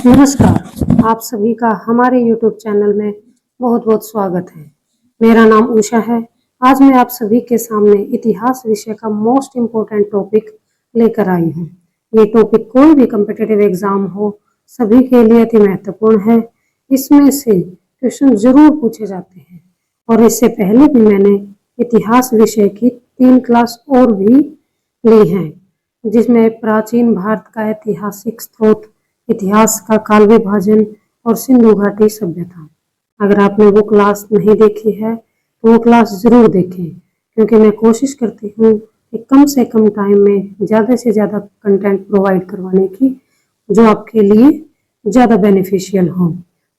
नमस्कार, आप सभी का हमारे YouTube चैनल में बहुत बहुत स्वागत है। मेरा नाम उषा है। आज मैं आप सभी के सामने इतिहास विषय का मोस्ट इम्पोर्टेंट टॉपिक लेकर आई हूँ। ये टॉपिक कोई भी कॉम्पिटिटिव एग्जाम हो, सभी के लिए अति महत्वपूर्ण है। इसमें से क्वेश्चन जरूर पूछे जाते हैं और इससे पहले भी मैंने इतिहास विषय की 3 क्लास और भी ली हैं, जिसमें प्राचीन भारत का ऐतिहासिक स्रोत, इतिहास का काल विभाजन और सिंधु घाटी सभ्यता। अगर आपने वो क्लास नहीं देखी है तो वो क्लास जरूर देखें, क्योंकि मैं कोशिश करती हूँ कि कम से कम टाइम में ज़्यादा से ज़्यादा कंटेंट प्रोवाइड करवाने की, जो आपके लिए ज़्यादा बेनिफिशियल हो।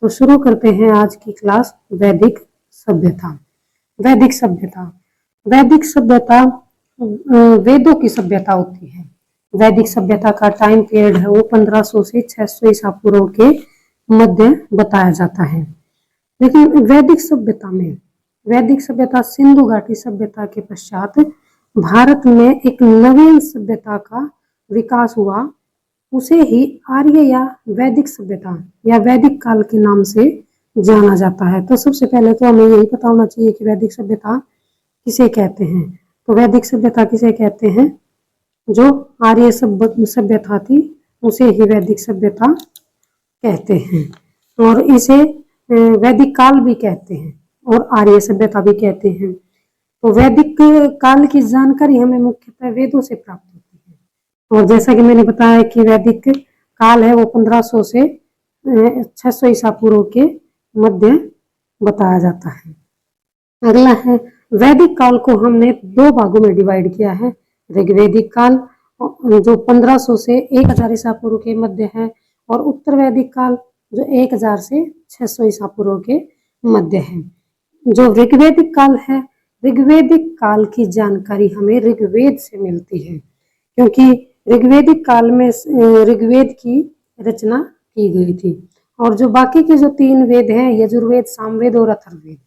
तो शुरू करते हैं आज की क्लास। वैदिक सभ्यता। वैदिक सभ्यता वैदिक सभ्यता वेदों की सभ्यता होती है। वैदिक सभ्यता का टाइम पीरियड है वो 1500 से 600 ईसा पूर्व के मध्य बताया जाता है। लेकिन वैदिक सभ्यता सिंधु घाटी सभ्यता के पश्चात भारत में एक नवीन सभ्यता का विकास हुआ। उसे ही आर्य या वैदिक सभ्यता या वैदिक काल के नाम से जाना जाता है। तो सबसे पहले तो हमें यही पता होना चाहिए कि वैदिक सभ्यता किसे कहते हैं। तो वैदिक सभ्यता किसे कहते हैं? जो आर्य सभ्यता थी उसे ही वैदिक सभ्यता कहते हैं, और इसे वैदिक काल भी कहते हैं और आर्य सभ्यता भी कहते हैं। तो वैदिक काल की जानकारी हमें मुख्यतः वेदों से प्राप्त होती है, और जैसा कि मैंने बताया कि वैदिक काल है वो 1500 से 600 ईसा पूर्व के मध्य बताया जाता है। अगला है वैदिक काल को हमने 2 भागों में डिवाइड किया है। ऋग्वैदिक काल जो 1500 से 1000 ईसा पूर्व के मध्य है, और उत्तर वैदिक काल जो 1000 से 600 ईसा पूर्व के मध्य है। जो ऋग्वैदिक काल है, ऋग्वैदिक काल की जानकारी हमें ऋग्वेद से मिलती है, क्योंकि ऋग्वैदिक काल में ऋग्वेद की रचना की गई थी। और जो बाकी के जो 3 वेद हैं, यजुर्वेद, सामवेद और अथर्ववेद,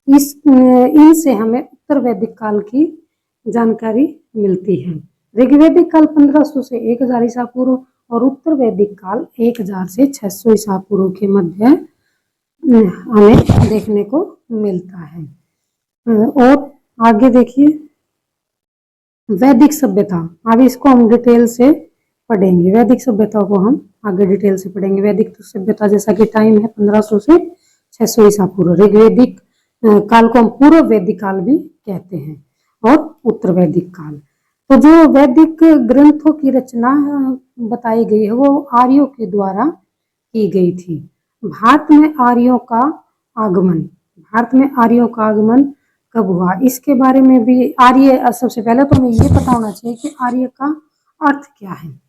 इनसे हमें उत्तर वैदिक काल की जानकारी मिलती है। ऋग्वैदिक काल 1500 से 1000 ईसा पूर्व और उत्तर वैदिक काल 1000 से 600 ईसा पूर्व के मध्य हमें देखने को मिलता है। और आगे देखिए वैदिक सभ्यता। अब इसको हम डिटेल से पढ़ेंगे। वैदिक सभ्यता को हम आगे डिटेल से पढ़ेंगे। वैदिक सभ्यता जैसा कि टाइम है 1500 से 600 ईसा पूर्व। ऋग्वैदिक काल को हम पूर्व वैदिक काल भी कहते हैं, और उत्तर वैदिक काल। तो जो वैदिक ग्रंथों की रचना बताई गई है वो आर्यों के द्वारा की गई थी। भारत में आर्यों का आगमन कब हुआ, इसके बारे में भी सबसे पहले तो हमें ये पता होना चाहिए कि आर्य का अर्थ क्या है।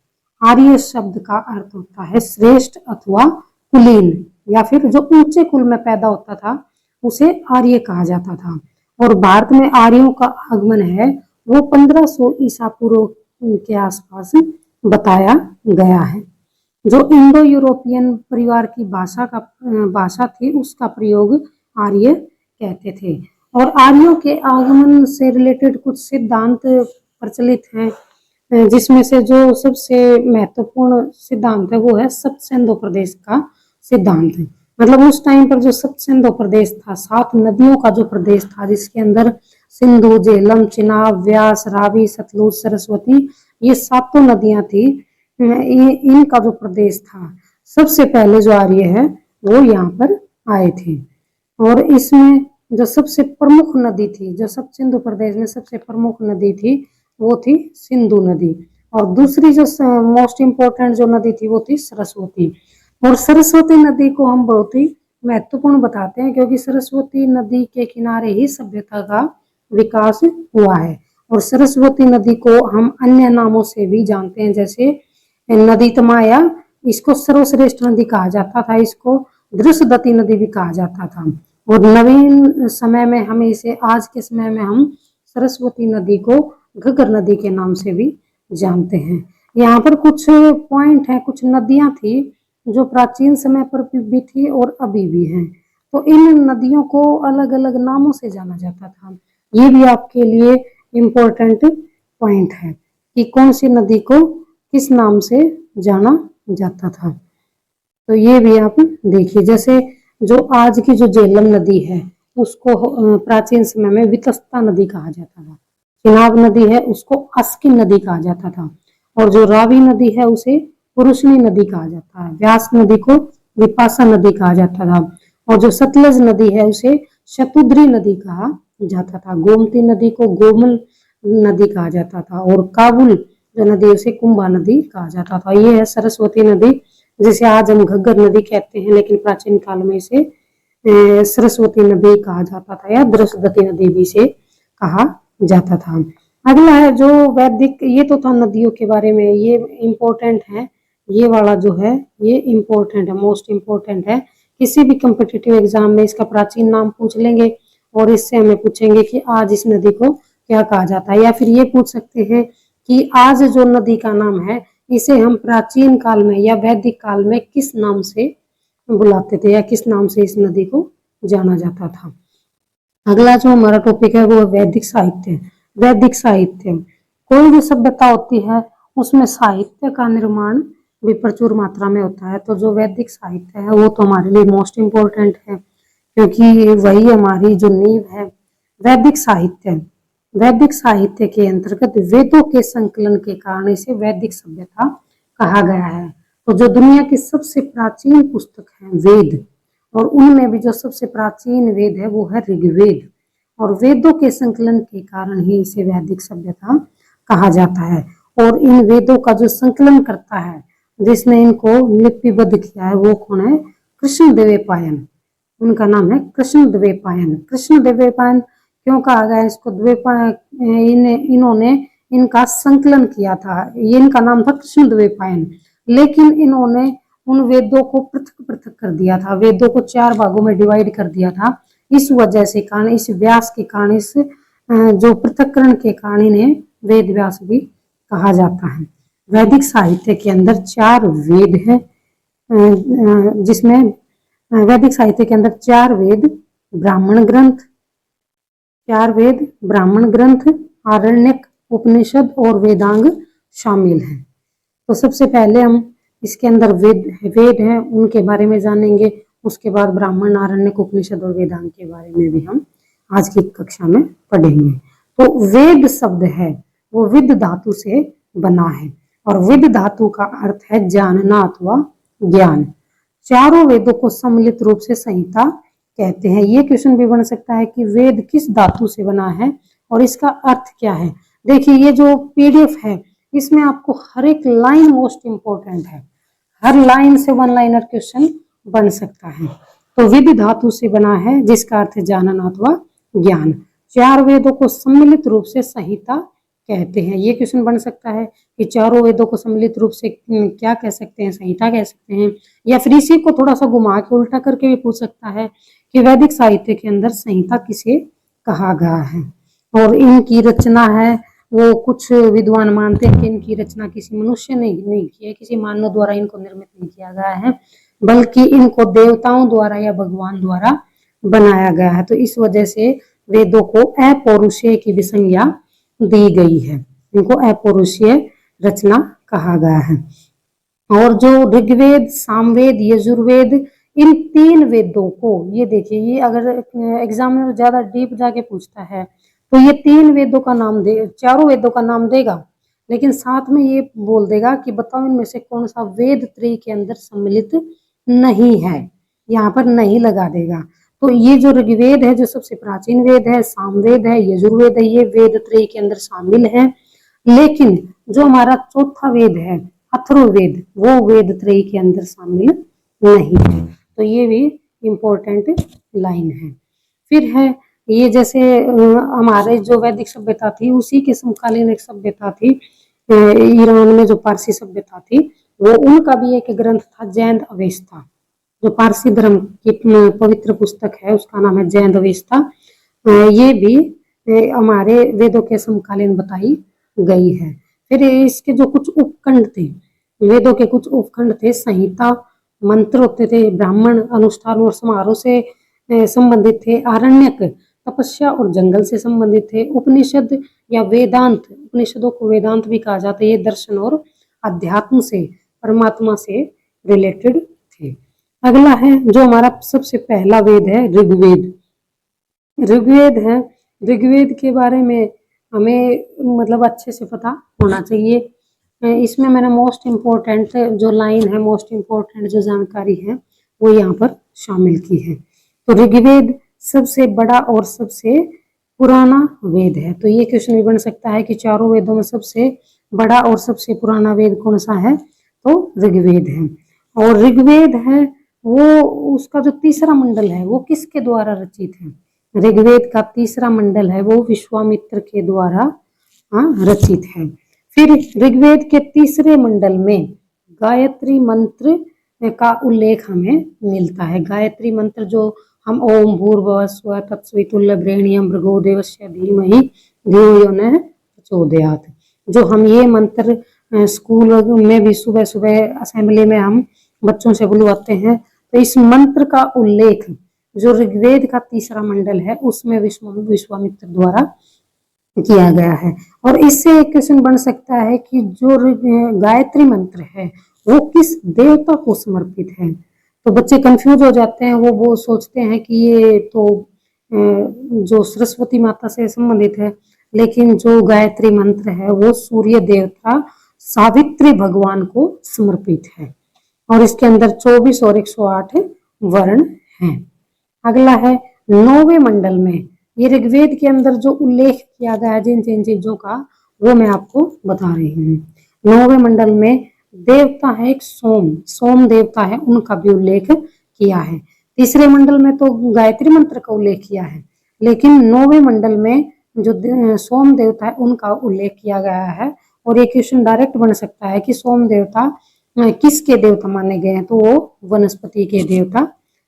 आर्य शब्द का अर्थ होता है श्रेष्ठ अथवा कुलीन, या फिर जो ऊंचे कुल में पैदा होता था उसे आर्य कहा जाता था। और भारत में आर्यों का आगमन है वो 1500 ईसा पूर्व के आसपास बताया गया है। जो इंडो यूरोपियन परिवार की भाषा थी उसका प्रयोग आर्य कहते थे। और आर्यों के आगमन से रिलेटेड कुछ सिद्धांत प्रचलित हैं, जिसमें से जो सबसे महत्वपूर्ण सिद्धांत है वो है सप्तसिंधु प्रदेश का सिद्धांत। मतलब उस टाइम पर जो सप्तसिंधु प्रदेश था, 7 नदियों का जो प्रदेश था, जिसके अंदर सिंधु, झेलम, चिनाब, व्यास, रावी, सतलुज, सरस्वती, ये 7 नदियां थी। इनका जो प्रदेश था, सबसे पहले जो आर्य है वो यहाँ पर आए थे। और इसमें जो सबसे प्रमुख नदी थी, जो सब सिंधु प्रदेश में सबसे प्रमुख नदी थी वो थी सिंधु नदी। और दूसरी जो मोस्ट इम्पोर्टेंट जो नदी थी वो थी सरस्वती। और सरस्वती नदी को हम बहुत ही महत्वपूर्ण बताते हैं, क्योंकि सरस्वती नदी के किनारे ही सभ्यता का विकास हुआ है। और सरस्वती नदी को हम अन्य नामों से भी जानते हैं, जैसे नदी तमाया, इसको सर्वश्रेष्ठ नदी कहा जाता था, इसको दृश्यदती नदी भी कहा जाता था। और नवीन समय में हमें इसे, आज के समय में हम सरस्वती नदी को घग्गर नदी के नाम से भी जानते हैं। यहाँ पर कुछ पॉइंट है, कुछ नदियां थी जो प्राचीन समय पर भी थी और अभी भी हैं। तो इन नदियों को अलग अलग नामों से जाना जाता था। ये भी आपके लिए इम्पोर्टेंट पॉइंट है कि कौन सी नदी को किस नाम से जाना जाता था। तो ये भी आप देखिए, जैसे जो आज की जो झेलम नदी है उसको प्राचीन समय में वितस्ता नदी कहा जाता था। चिनाब नदी है उसको अस्किन नदी कहा जाता था, और जो रावी नदी है उसे पुरुषनी नदी कहा जाता है। व्यास नदी को विपाशा नदी कहा जाता था, और जो सतलज नदी है उसे शतुद्री नदी कहा जाता था। गोमती नदी को गोमल नदी कहा जाता था, और काबुल जो नदी है उसे कुंभा नदी कहा जाता था। ये है सरस्वती नदी, जिसे आज हम घग्गर नदी कहते हैं, लेकिन प्राचीन काल में इसे सरस्वती नदी कहा जाता था, या बृहस्पति नदी भी इसे कहा जाता था। अगला है जो वैदिक, ये तो था नदियों के बारे में, ये इम्पोर्टेंट है। ये वाला जो है ये इम्पोर्टेंट है, मोस्ट इम्पोर्टेंट है। किसी भी कम्पिटिटिव एग्जाम में इसका प्राचीन नाम पूछ लेंगे, और इससे हमें पूछेंगे कि आज इस नदी को क्या कहा जाता है, या फिर ये पूछ सकते हैं कि आज जो नदी का नाम है इसे हम प्राचीन काल में या वैदिक काल में किस नाम से बुलाते थे, या किस नाम से इस नदी को जाना जाता था। अगला जो हमारा टॉपिक है वो है वैदिक साहित्य। वैदिक साहित्य, कोई भी सभ्यता होती है उसमें साहित्य का निर्माण भी प्रचुर मात्रा में होता है। तो जो वैदिक साहित्य है वो तो हमारे लिए मोस्ट इम्पोर्टेंट है, क्योंकि वही हमारी जो नींव है। वैदिक साहित्य, वैदिक साहित्य के अंतर्गत वेदों के संकलन के कारण इसे वैदिक सभ्यता कहा गया है। तो जो दुनिया की सबसे प्राचीन पुस्तक है वेद, और उनमें भी जो सबसे प्राचीन वेद है वो है ऋग्वेद, और वेदों के संकलन के कारण ही इसे वैदिक सभ्यता कहा जाता है। और इन वेदों का जो संकलन करता है, जिसने इनको लिपिबद्ध किया है, वो कौन है? कृष्णद्वैपायन। उनका नाम है कृष्णद्वैपायन। कृष्णद्वैपायन क्यों कहा गया इसको द्वैपायन? इन्होंने इनका संकलन किया था, ये इनका नाम था कृष्णद्वैपायन, लेकिन इन्होंने उन वेदों को पृथक पृथक कर दिया था, वेदों को 4 भागों में डिवाइड कर दिया था। इस वजह से कारण, इस व्यास के कारण, इस जो पृथक्करण के कारण इन्हें वेद व्यास भी कहा जाता है। वैदिक साहित्य के अंदर 4 वेद हैं, जिसमें वैदिक साहित्य के अंदर 4 वेद ब्राह्मण ग्रंथ, 4 वेद ब्राह्मण ग्रंथ, आरण्यक, उपनिषद और वेदांग शामिल हैं। तो सबसे पहले हम इसके अंदर वेद हैं उनके बारे में जानेंगे, उसके बाद ब्राह्मण, आरण्यक, उपनिषद और वेदांग के बारे में भी हम आज की कक्षा में पढ़ेंगे। तो वेद शब्द है वो विद धातु से बना है, और विद धातु का अर्थ है जानना अथवा ज्ञान। चारों वेदों को सम्मिलित रूप से संहिता कहते हैं। ये क्वेश्चन भी बन सकता है कि वेद किस धातु से बना है और इसका अर्थ क्या है। देखिए, ये जो पीडीएफ है इसमें आपको हर एक लाइन मोस्ट इंपोर्टेंट है, हर लाइन से 1 लाइनर क्वेश्चन बन सकता है। तो विद धातु से बना है, जिसका अर्थ है जानना अथवा ज्ञान। 4 वेदों को सम्मिलित रूप से संहिता कहते हैं। ये क्वेश्चन बन सकता है कि चारों वेदों को सम्मिलित रूप से क्या कह सकते हैं? संहिता कह सकते हैं। या फिर इसी को थोड़ा सा घुमा के उल्टा करके भी पूछ सकता है कि वैदिक साहित्य के अंदर संहिता किसे कहा गया है। और इनकी रचना है वो कुछ विद्वान मानते हैं कि इनकी रचना किसी मनुष्य ने नहीं की है, किसी मानव द्वारा इनको निर्मित नहीं किया गया है, बल्कि इनको देवताओं द्वारा या भगवान द्वारा बनाया गया है। तो इस वजह से वेदों को अपौरुषेय की भी संज्ञा दी गई है, इनको अपौरुषीय रचना कहा गया है। और जो ऋग्वेद, सामवेद, यजुर्वेद, इन 3 वेदों को, ये देखिए, ये अगर एग्जामिनर ज्यादा डीप जाके पूछता है तो ये 3 वेदों का नाम दे, चारों वेदों का नाम देगा, लेकिन साथ में ये बोल देगा कि बताओ इनमें से कौन सा वेद त्रयी के अंदर सम्मिलित नहीं है, यहाँ पर नहीं लगा देगा। तो ये जो ऋग्वेद है जो सबसे प्राचीन वेद है, सामवेद है, यजुर्वेद है, ये वेद त्रयी के अंदर शामिल है। लेकिन जो हमारा चौथा वेद है अथर्ववेद, वो वेद त्रयी के अंदर शामिल नहीं है। तो ये भी इम्पोर्टेंट लाइन है। फिर है ये, जैसे हमारे जो वैदिक सभ्यता थी उसी के समकालीन एक सभ्यता थी ईरान में, जो पारसी सभ्यता थी, वो उनका भी एक ग्रंथ था जैन अवेस्ता। जो पारसी धर्म की पवित्र पुस्तक है उसका नाम है जैन अवेस्ता। ये भी हमारे वेदों के समकालीन बताई गई है। फिर इसके जो कुछ उपखंड थे, वेदों के कुछ उपखंड थे, संहिता, मंत्र होते थे, ब्राह्मण अनुष्ठान और समारोह से संबंधित थे, आरण्यक तपस्या और जंगल से संबंधित थे, उपनिषद या वेदांत, उपनिषदों को वेदांत भी कहा जाता है, ये दर्शन और अध्यात्म से, परमात्मा से रिलेटेड थे। अगला है जो हमारा सबसे पहला वेद है ऋग्वेद। ऋग्वेद है, ऋग्वेद के बारे में हमें मतलब अच्छे से पता होना चाहिए। इसमें मैंने मोस्ट इम्पोर्टेंट जो लाइन है, मोस्ट इम्पोर्टेंट जो जानकारी है वो यहाँ पर शामिल की है। तो ऋग्वेद सबसे बड़ा और सबसे पुराना वेद है। तो ये क्वेश्चन भी बन सकता है कि चारों वेदों में सबसे बड़ा और सबसे पुराना वेद कौन सा है, तो ऋग्वेद है। और ऋग्वेद है वो उसका जो तीसरा मंडल है वो किसके द्वारा रचित है? ऋग्वेद का तीसरा मंडल है वो विश्वामित्र के द्वारा रचित है। फिर ऋग्वेद के तीसरे मंडल में गायत्री मंत्र का उल्लेख हमें मिलता है। गायत्री मंत्र जो हम ओम भूर्भुवः स्वः तत्सवितुर्वरेण्यं भृगो देवस्य धीमहि धियो यो नः प्रचोदयात्, जो हम ये मंत्र स्कूल में भी सुबह सुबह असेंबली में हम बच्चों से बुलवाते हैं। तो इस मंत्र का उल्लेख जो ऋग्वेद का तीसरा मंडल है उसमें विश्वामित्र द्वारा किया गया है। और इससे एक क्वेश्चन बन सकता है कि जो गायत्री मंत्र है वो किस देवता को समर्पित है? तो बच्चे कंफ्यूज हो जाते हैं, वो सोचते हैं कि ये तो जो सरस्वती माता से संबंधित है, लेकिन जो गायत्री मंत्र है वो सूर्य देवता सावित्री भगवान को समर्पित है। और इसके अंदर 24 और 108 वर्ण हैं। अगला है 9वें मंडल में, ये ऋग्वेद के अंदर जो उल्लेख किया गया है जिन जिन चीजों का वो मैं आपको बता रही हूँ। 9वें मंडल में देवता है एक सोम देवता है, उनका भी उल्लेख किया है। तीसरे मंडल में तो गायत्री मंत्र का उल्लेख किया है, लेकिन 9वें मंडल में जो सोम देवता है उनका उल्लेख किया गया है। और ये क्वेश्चन डायरेक्ट बन सकता है कि सोम देवता किसके देवता माने गए हैं, तो वो वनस्पति के देवता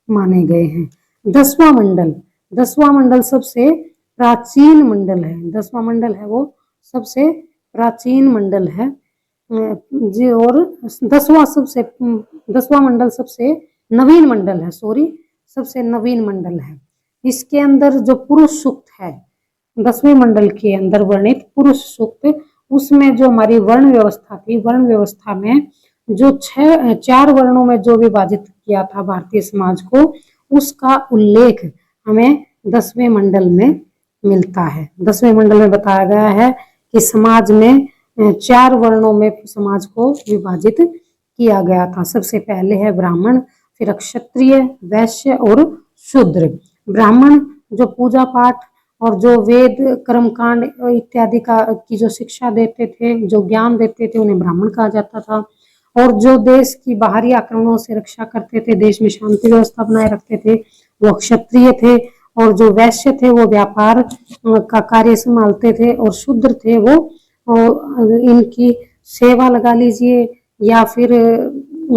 माने गए हैं। 10वां मंडल सबसे प्राचीन मंडल है। 10वां मंडल है वो सबसे प्राचीन मंडल है जी। और 10वां मंडल सबसे नवीन मंडल है, सबसे नवीन मंडल है। इसके अंदर जो पुरुष सूक्त है 10वें मंडल के अंदर वर्णित पुरुष सूक्त, उसमें जो हमारी वर्ण व्यवस्था थी, वर्ण व्यवस्था में जो 4 वर्णों में जो विभाजित किया था भारतीय समाज को, उसका उल्लेख हमें 10वें मंडल में मिलता है। 10वें मंडल में बताया गया है कि समाज में 4 वर्णों में समाज को विभाजित किया गया था। सबसे पहले है ब्राह्मण, फिर क्षत्रिय, वैश्य और शूद्र। ब्राह्मण जो पूजा पाठ और जो वेद कर्मकांड इत्यादि की जो शिक्षा देते थे, जो ज्ञान देते थे, उन्हें ब्राह्मण कहा जाता था। और जो देश की बाहरी आक्रमणों से रक्षा करते थे, देश में शांति व्यवस्था बनाए रखते थे, वो क्षत्रिय थे। और जो वैश्य थे वो व्यापार का कार्य संभालते थे। और शूद्र थे वो इनकी सेवा लगा लीजिए या फिर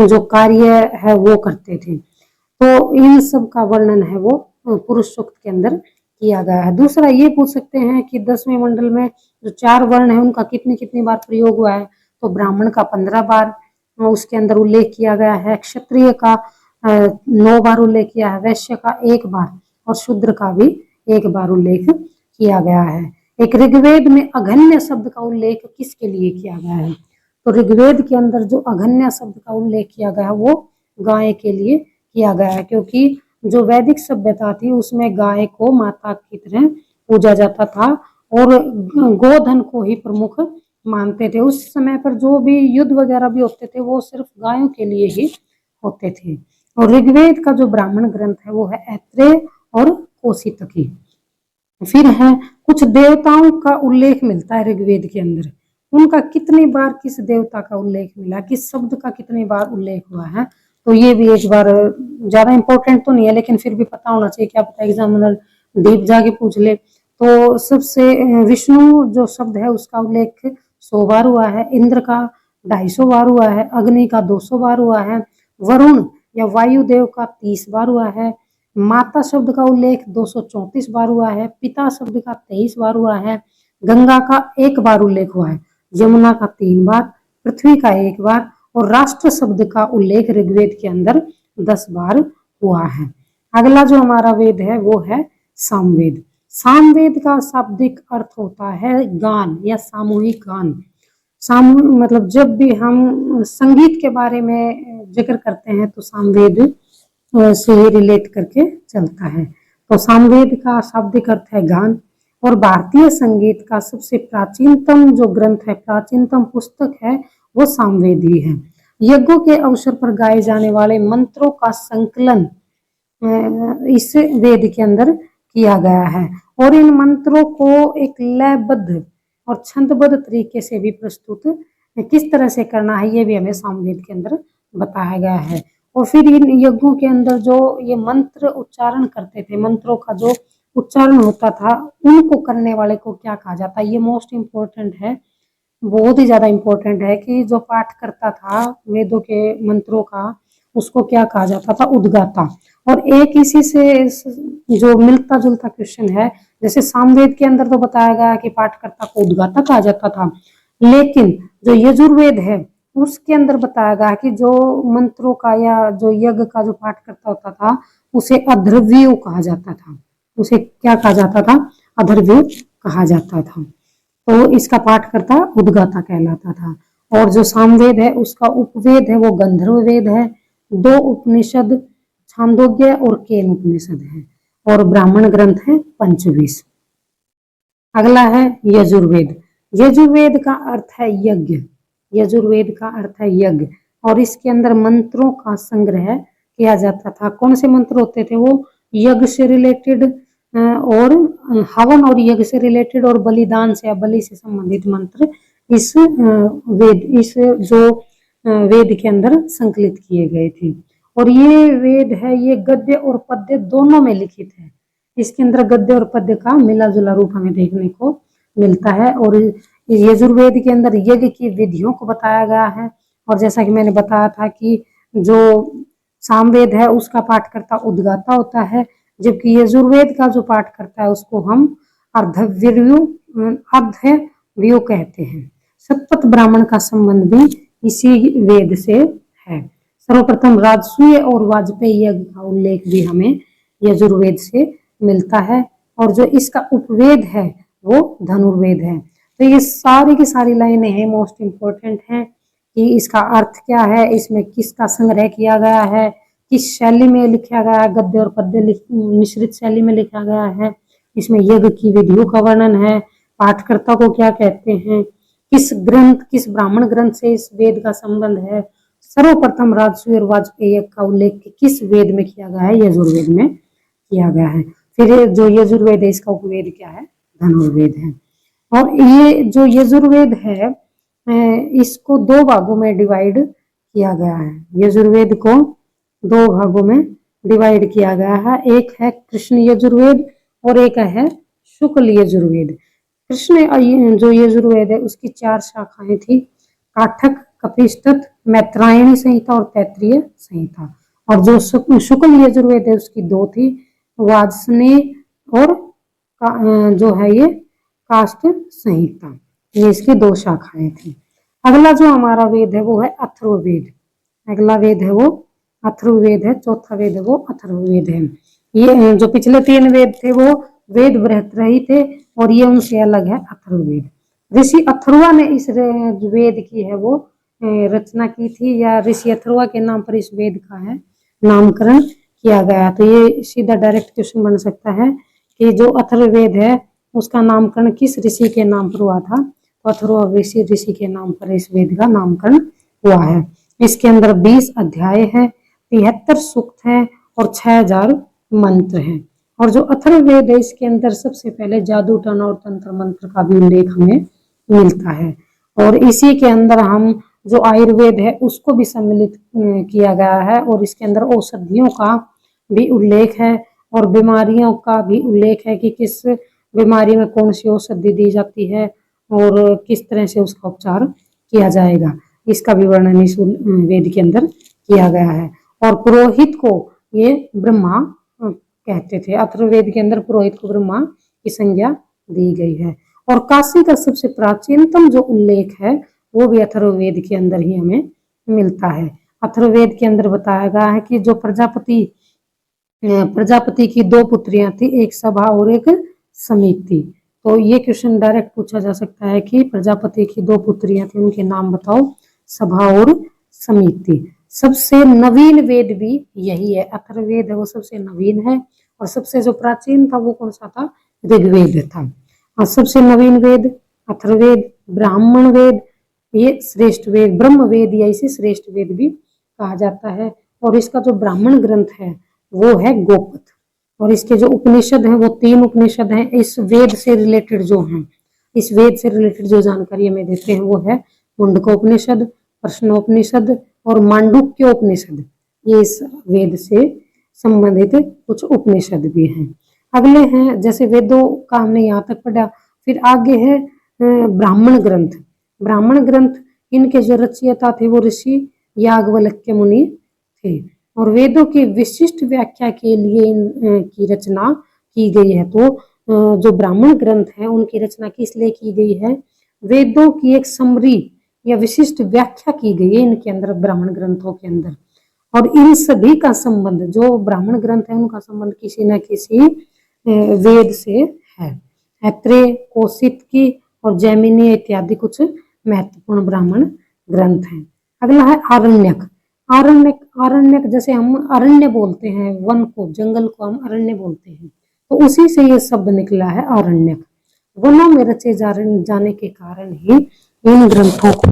जो कार्य है वो करते थे। तो इन सब का वर्णन है वो पुरुष सूक्त के अंदर किया गया है। दूसरा ये पूछ सकते हैं कि 10वें मंडल में जो 4 वर्ण है उनका कितनी बार प्रयोग हुआ है, तो ब्राह्मण का 15 बार उसके अंदर उल्लेख किया गया है, क्षत्रिय का 9 बार उल्लेख किया है, वैश्य का 1 बार और शूद्र का भी 1 बार उल्लेख किया गया है। एक ऋग्वेद में अघन्य शब्द का उल्लेख किसके लिए किया गया है? तो ऋग्वेद के अंदर जो अघन्य शब्द का उल्लेख किया गया है वो गाय के लिए किया गया है, क्योंकि जो वैदिक सभ्यता थी उसमें गाय को माता की तरह पूजा जाता था और गोधन को ही प्रमुख मानते थे। उस समय पर जो भी युद्ध वगैरह भी होते थे वो सिर्फ गायों के लिए ही होते थे। और ऋग्वेद का जो ब्राह्मण ग्रंथ है वो है ऐत्रेय और कौशितकी। फिर है कुछ देवताओं का उल्लेख मिलता है ऋग्वेद के अंदर, उनका कितनी बार किस देवता का उल्लेख मिला, किस शब्द का कितनी बार उल्लेख हुआ है, तो ये भी एक बार ज्यादा इंपॉर्टेंट तो नहीं है लेकिन फिर भी पता होना चाहिए, क्या पता एग्जामिनर डीप जाके पूछ ले। तो सबसे विष्णु जो शब्द है उसका उल्लेख 100 बार हुआ है, इंद्र का 250 बार हुआ है, अग्नि का 200 बार हुआ है, वरुण या वायुदेव का 30 बार हुआ है, माता शब्द का उल्लेख 234 बार हुआ है, पिता शब्द का 23 बार हुआ है, गंगा का 1 बार उल्लेख हुआ है, यमुना का 3 बार, पृथ्वी का 1 बार और राष्ट्र शब्द का उल्लेख ऋग्वेद के अंदर 10 बार हुआ है। अगला जो हमारा वेद है वो है सामवेद। सामवेद का शाब्दिक अर्थ होता है गान या सामूहिक गान। साम मतलब जब भी हम संगीत के बारे में जिक्र करते हैं तो सामवेद से ही रिलेट करके चलता है। तो सामवेद का शाब्दिक अर्थ है गान, और भारतीय संगीत का सबसे प्राचीनतम जो ग्रंथ है, प्राचीनतम पुस्तक है, वो सामवेद ही है। यज्ञों के अवसर पर गाए जाने वाले मंत्रों का संकलन इस वेद के अंदर किया गया है, और इन मंत्रों को एक लयबद्ध और छंदबद्ध तरीके से भी प्रस्तुत किस तरह से करना है, ये भी हमें सामवेद के अंदर बताया गया है। और फिर इन यज्ञों के अंदर जो ये मंत्र उच्चारण करते थे, मंत्रों का जो उच्चारण होता था, उनको करने वाले को क्या कहा जाता है, ये मोस्ट इम्पोर्टेंट है, बहुत ही ज्यादा इम्पोर्टेंट है कि जो पाठ करता था वेदों के मंत्रों का, उसको क्या कहा जाता था, उद्गाता। और एक इसी से जो मिलता जुलता क्वेश्चन है, जैसे सामवेद के अंदर तो बताया गया कि पाठकर्ता को उद्गाता कहा जाता था, लेकिन जो यजुर्वेद है उसके अंदर बताया गया कि जो मंत्रों का या जो यज्ञ का जो पाठ करता होता था, उसे अध्वर्यु कहा जाता था। उसे क्या कहा जाता था, अध्वर्यु कहा जाता था। तो इसका पाठकर्ता उद्गाता कहलाता था। और जो सामवेद है उसका उपवेद है वो गंधर्व वेद है। 2 उपनिषद छांदोग्य और केन उपनिषद है, और ब्राह्मण ग्रंथ है पंचविश। अगला है यजुर्वेद। यजुर्वेद का अर्थ है यज्ञ। यजुर्वेद का अर्थ है यज्ञ, और इसके अंदर मंत्रों का संग्रह किया जाता था। कौन से मंत्र होते थे वो, यज्ञ से रिलेटेड और हवन और यज्ञ से रिलेटेड और बलिदान से या बलि से संबंधित मंत्र इस जो वेद के अंदर संकलित किए गए थे। और ये वेद है, ये गद्य और पद्य दोनों में लिखित है। इसके अंदर गद्य और पद्य का मिला जुला रूप हमें देखने को मिलता है। और यजुर्वेद के अंदर यज्ञ की विधियों को बताया गया है, और जैसा कि मैंने बताया था कि जो सामवेद है उसका पाठकर्ता उद्गाता होता है, जबकि यजुर्वेद का जो पाठ करता है उसको हम अर्धव्यु कहते हैं। शतपथ ब्राह्मण का संबंध भी इसी वेद से है। सर्वप्रथम राजसूय और वाजपेयी यज्ञ का उल्लेख भी हमें यजुर्वेद से मिलता है, और जो इसका उपवेद है वो धनुर्वेद है। तो ये सारी की सारी लाइनें हैं, मोस्ट इम्पोर्टेंट हैं कि इसका अर्थ क्या है, इसमें किसका संग्रह किया गया है, किस शैली में लिखा गया है, गद्य और पद्य मिश्रित शैली में लिखा गया है, इसमें यज्ञ की विधियों का वर्णन है, पाठकर्ता को क्या कहते हैं, किस ग्रंथ, किस ब्राह्मण ग्रंथ से इस वेद का संबंध है, सर्वप्रथम राजसूय और वाजपेयी का उल्लेख किस वेद में किया गया है, यजुर्वेद में किया गया है। फिर जो यजुर्वेद है इसका उपवेद क्या है, धनुर्वेद है। और ये जो यजुर्वेद है इसको 2 भागों में डिवाइड किया गया है। यजुर्वेद को 2 भागों में डिवाइड किया गया है, एक है कृष्ण यजुर्वेद और एक है शुक्ल यजुर्वेद। कृष्ण जो यजुर्वेद है उसकी 4 शाखाएं थी, काठक, कपिष्टथ, मैत्रायणी संहिता और तैत्रीय संहिता। और जो शुक्ल यजुर्वेद है उसकी 2 थी, वाजसनेय और जो है ये काष्ठ संहिता। ये इसकी 2 शाखाएं थी। अगला जो हमारा वेद है वो है अथर्ववेद। अगला वेद है वो अथर्ववेद है, चौथा वेद है वो अथर्ववेद है। ये जो पिछले 3 वेद थे वो वेद बृहत्रयी थे, और ये उनसे अलग है अथर्ववेद। ऋषि अथर्वा ने इस वेद की है वो रचना की थी, या ऋषि अथर्वा के नाम पर इस वेद का है नामकरण किया गया। तो ये सीधा डायरेक्ट क्वेश्चन बन सकता है कि जो अथर्ववेद है उसका नामकरण किस ऋषि के नाम पर हुआ था, तो अथर्वा ऋषि के नाम पर इस वेद का नामकरण हुआ है। इसके अंदर 20 अध्याय है, 73 सूक्त है और 6000 मंत्र हैं। और जो अथर्ववेद है इसके अंदर सबसे पहले जादू टोना और तंत्र मंत्र का भी उल्लेख हमें मिलता है। और इसी के अंदर हम जो आयुर्वेद है उसको भी सम्मिलित किया गया है, और इसके अंदर औषधियों का भी उल्लेख है, और बीमारियों का भी उल्लेख है कि किस बीमारी में कौन सी औषधि दी जाती है और किस तरह से उसका उपचार किया जाएगा, इसका भी वर्णन इस वेद के अंदर किया गया है। और पुरोहित को ये ब्रह्मा कहते थे। अथर्ववेद के अंदर पुरोहित को ब्रह्मा की संज्ञा दी गई है। और काशी का सबसे प्राचीनतम जो उल्लेख है वो भी अथर्ववेद के अंदर ही हमें मिलता है। अथर्ववेद के अंदर बताया गया है कि जो प्रजापति की 2 पुत्रियां थी, एक सभा और एक समिति। तो ये क्वेश्चन डायरेक्ट पूछा जा सकता है कि प्रजापति की 2 पुत्रियां थी, उनके नाम बताओ। सभा और समिति। सबसे नवीन वेद भी यही है, अथर्ववेद है, वो सबसे नवीन है। और सबसे जो प्राचीन था वो कौन सा था? ऋग्वेद था। और सबसे नवीन वेद अथर्ववेद। ब्राह्मण वेद ये श्रेष्ठ वेद, ब्रह्म वेद या इसे श्रेष्ठ वेद भी कहा जाता है। और इसका जो ब्राह्मण ग्रंथ है वो है गोपथ। और इसके जो उपनिषद हैं वो 3 उपनिषद हैं इस वेद से रिलेटेड जो हैं, इस वेद से रिलेटेड जो जानकारी हमें देते हैं वो है मुंडकोपनिषद, प्रश्नोपनिषद और मांडुक्योपनिषद। ये इस वेद से संबंधित कुछ उपनिषद भी हैं। अगले हैं, जैसे वेदों का हमने यहाँ तक पढ़ा, फिर आगे है ब्राह्मण ग्रंथ। ब्राह्मण ग्रंथ इनके जो रचयिता थे वो ऋषि याज्ञवल्क्य मुनि थे। और वेदों की विशिष्ट व्याख्या के लिए की रचना की गई है। तो जो ब्राह्मण ग्रंथ है उनकी रचना किस लिए की गई है? वेदों की एक समरी या विशिष्ट व्याख्या की गई है इनके अंदर, ब्राह्मण ग्रंथों के अंदर। और इन सभी का संबंध, जो ब्राह्मण ग्रंथ है उनका संबंध किसी न किसी वेद से है। ऐत्रेय, कौशिकी और जैमिनी इत्यादि कुछ महत्वपूर्ण ब्राह्मण ग्रंथ हैं। अगला है आरण्यक। आरण्यक, आरण्यक जैसे हम अरण्य बोलते हैं, वन को, जंगल को हम अरण्य बोलते हैं, तो उसी से ये शब्द निकला है आरण्यक। वनों में रचे जाने के कारण ही इन ग्रंथों को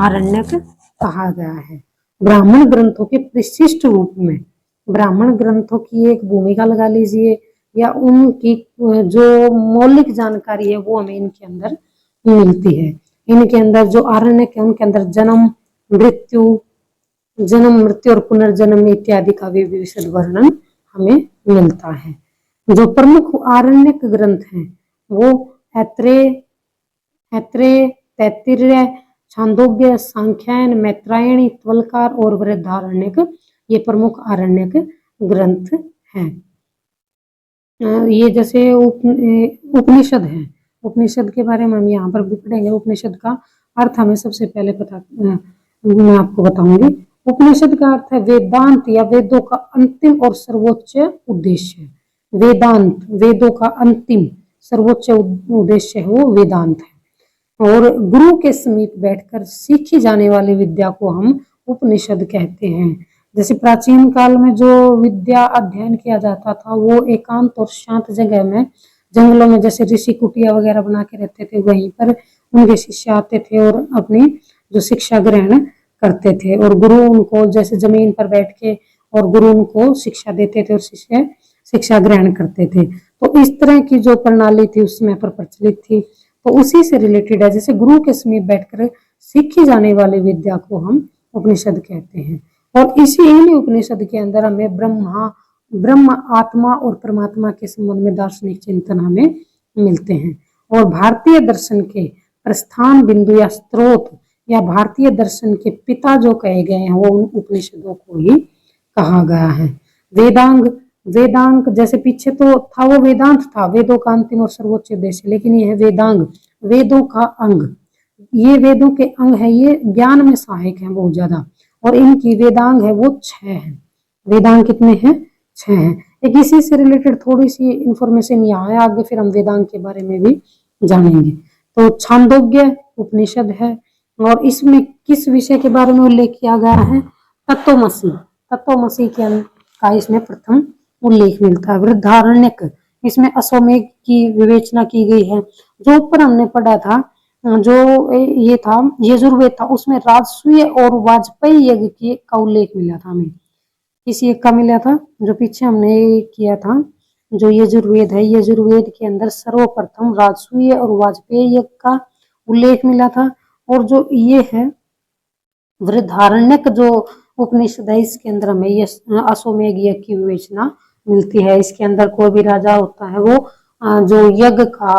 आरण्यक कहा गया है। ब्राह्मण ग्रंथों के विशिष्ट रूप में, ब्राह्मण ग्रंथों की एक भूमिका लगा लीजिए या उनकी जो मौलिक जानकारी है वो हमें इनके अंदर मिलती है। इनके अंदर जो आरण्यक है उनके अंदर जन्म मृत्यु और पुनर्जन्म इत्यादि का भी विशद वर्णन हमें मिलता है। जो प्रमुख आरण्यक ग्रंथ हैं वो ऐत्रेय, तैत्तिरीय, छांदोग्य, सांख्यायन, मैत्रायणी, त्वलकार और बृहदारण्यक, ये प्रमुख आरण्यक ग्रंथ हैं। ये जैसे उपनिषद है, उपनिषद के बारे में हम यहाँ पर भी पढ़ेंगे। उपनिषद का अर्थ हमें सबसे पहले पता, मैं आपको बताऊंगी। उपनिषद का अर्थ है वेदांत या वेदों का अंतिम और सर्वोच्च उद्देश्य। वेदांत, वेदों का अंतिम सर्वोच्च उद्देश्य है वो वेदांत है। और गुरु के समीप बैठकर सीखी जाने वाली विद्या को हम उपनिषद कहते हैं। जैसे प्राचीन काल में जो विद्या अध्ययन किया जाता था वो एकांत और शांत जगह में, जंगलों में, जैसे ऋषि कुटिया वगैरह बना के रहते थे, वहीं पर उनके शिष्य आते थे और अपनी जो शिक्षा ग्रहण करते थे। और गुरु उनको जैसे जमीन पर बैठ के और गुरु उनको शिक्षा देते थे और शिष्य शिक्षा ग्रहण करते थे। तो इस तरह की जो प्रणाली थी उस समय पर प्रचलित थी, तो उसी से रिलेटेड है। जैसे गुरु के समीप बैठकर सीखी जाने वाली विद्या को हम उपनिषद कहते हैं। और इसी इन्हीं उपनिषद के अंदर हमें ब्रह्म, आत्मा और परमात्मा के संबंध में दार्शनिक चिंतन हमें मिलते हैं। और भारतीय दर्शन के प्रस्थान बिंदु या स्रोत या भारतीय दर्शन के पिता जो कहे गए हैं वो उन उपनिषदों को ही कहा गया है। वेदांग, वेदांग जैसे पीछे तो था वो वेदांत था, वेदों का अंतिम और सर्वोच्च उद्देश्य, लेकिन ये है वेदांग, वेदों का अंग। ये वेदों के अंग है, ये ज्ञान में सहायक है बहुत ज्यादा। और इनकी वेदांग है वो 6 है। वेदांग कितने हैं? 6 हैं। एक इसी से रिलेटेड थोड़ी सी इंफॉर्मेशन यहाँ है, आगे फिर हम वेदांग के बारे में भी जानेंगे। तो छांदोग्य उपनिषद है और इसमें किस विषय के बारे में उल्लेख किया गया है? तत्वमसी, तत्वमसी का इसमें प्रथम उल्लेख मिलता है। बृहदारण्यक, इसमें अश्वमेध की विवेचना की गई है। जो ऊपर हमने पढ़ा था, जो ये था यजुर्वेद था, उसमें राजसूय और वाजपेयी यज्ञ की का उल्लेख मिला था हमें। किस यज्ञ का मिला था? जो पीछे हमने किया था, जो यजुर्वेद है, यजुर्वेद के अंदर सर्वप्रथम राजसूय और वाजपेयी यज्ञ का उल्लेख मिला था। और जो ये है बृहदारण्यक जो उपनिषद है, इसके अंदर हमें ये अश्वमेध यज्ञ की विवेचना मिलती है। इसके अंदर कोई भी राजा होता है वो जो यज्ञ का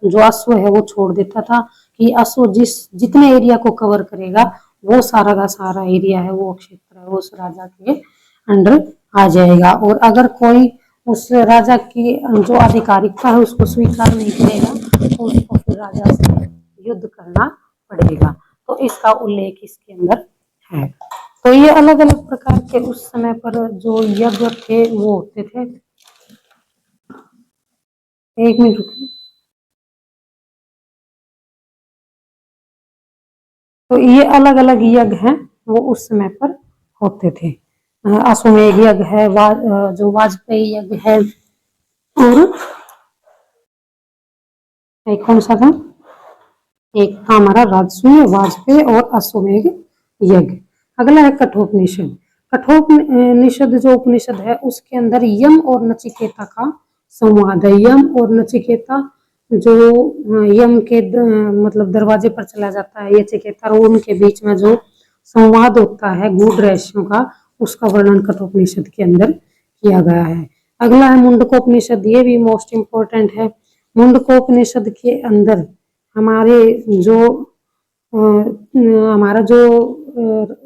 जो अश्व है वो छोड़ देता था कि अश्व जितने एरिया को कवर करेगा वो सारा का सारा एरिया है, वो क्षेत्र है, वो उस राजा के अंडर आ जाएगा। और अगर कोई उस राजा की जो आधिकारिकता है उसको स्वीकार नहीं करेगा तो उसको फिर राजा से युद्ध करना पड़ेगा। तो इसका उल्लेख इसके अंदर है। तो ये अलग अलग प्रकार के उस समय पर जो यज्ञ थे वो होते थे। एक मिनट रुकिए। तो ये अलग अलग यज्ञ हैं वो उस समय पर होते थे। अश्वमेध यज्ञ है, जो वाजपेयी यज्ञ है, और एक कौन सा था, एक था हमारा राजसूय, वाजपेयी और अश्वमेध यज्ञ। अगला है कठोपनिषद। कठोपनिषद जो उपनिषद है उसके अंदर यम और नचिकेता का संवाद है। यम और नचिकेता जो यम के मतलब दरवाजे पर चला जाता है, ये चिकेता और उनके बीच में जो संवाद होता है गूढ़ रहस्यों का, उसका वर्णन कठोपनिषद के अंदर किया गया है। अगला है मुंडकोपनिषद। ये भी मोस्ट इम्पोर्टेंट है। मुंडकोपनिषद के अंदर हमारा जो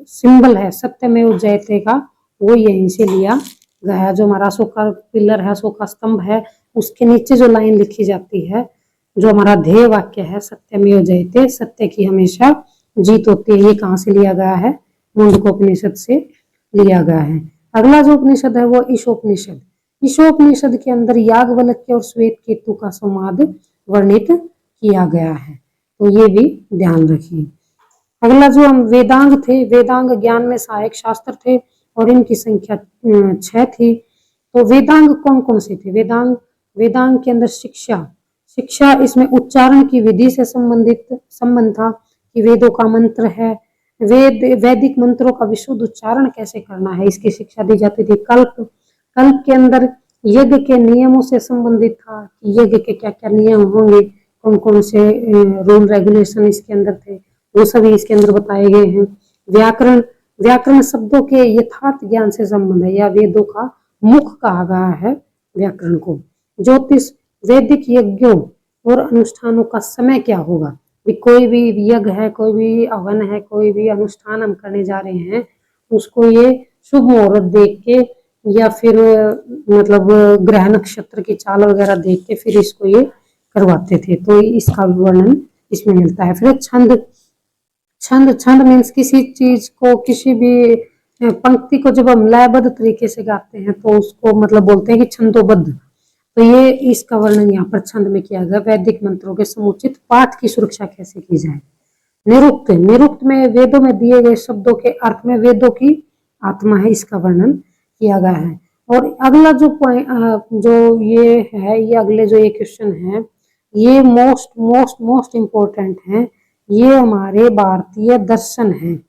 सिंबल है सत्यमेव जयते का, वो यहीं से लिया गया है। जो हमारा अशोक का पिलर है, अशोक का स्तंभ है, उसके नीचे जो लाइन लिखी जाती है, जो हमारा ध्येय वाक्य है सत्यमेव जयते, सत्य की हमेशा जीत होती है, ये कहाँ से लिया गया है, मुंडकोपनिषद से लिया गया है। अगला जो उपनिषद है वो ईशोपनिषद। ईशोपनिषद के अंदर याज्ञवल्क्य और श्वेत केतु का संवाद वर्णित किया गया है, तो ये भी ध्यान रखिए। अगला जो हम वेदांग थे, वेदांग ज्ञान में सहायक शास्त्र थे और इनकी संख्या 6 थी। तो वेदांग कौन कौन से थे? वेदांग के अंदर शिक्षा इसमें उच्चारण की विधि से संबंध था कि वेदों का मंत्र है, वैदिक मंत्रों का विशुद्ध उच्चारण कैसे करना है, इसकी शिक्षा दी जाती थी। कल्प के अंदर यज्ञ के नियमों से संबंधित था कि यज्ञ के क्या क्या नियम होंगे, कौन कौन से रूल रेगुलेशन इसके अंदर थे, वो सभी इसके अंदर बताए गए हैं। व्याकरण शब्दों के यथार्थ ज्ञान से संबंध है, या वेदों का मुख कहा गया है व्याकरण को। ज्योतिष वैदिक यज्ञों और अनुष्ठानों का समय क्या होगा, कोई भी यज्ञ है, कोई भी हवन है, कोई भी अनुष्ठान हम करने जा रहे हैं, उसको ये शुभ मुहूर्त देख के या फिर मतलब ग्रह नक्षत्र की चाल वगैरह देख के फिर इसको ये करवाते थे, तो इसका वर्णन इसमें मिलता है। फिर छंद मीन्स किसी चीज को, किसी भी पंक्ति को जब हम लयबद्ध तरीके से गाते हैं तो उसको मतलब बोलते हैं कि छंदोबद्ध, तो ये इसका वर्णन यहाँ पर छंद में किया गया। वैदिक मंत्रों के समुचित पाठ की सुरक्षा कैसे की जाए। निरुक्त में वेदों में दिए गए शब्दों के अर्थ में वेदों की आत्मा है, इसका वर्णन किया गया है। और अगला जो ये है, ये अगले जो ये क्वेश्चन है, ये मोस्ट इम्पोर्टेंट है। ये हमारे भारतीय दर्शन है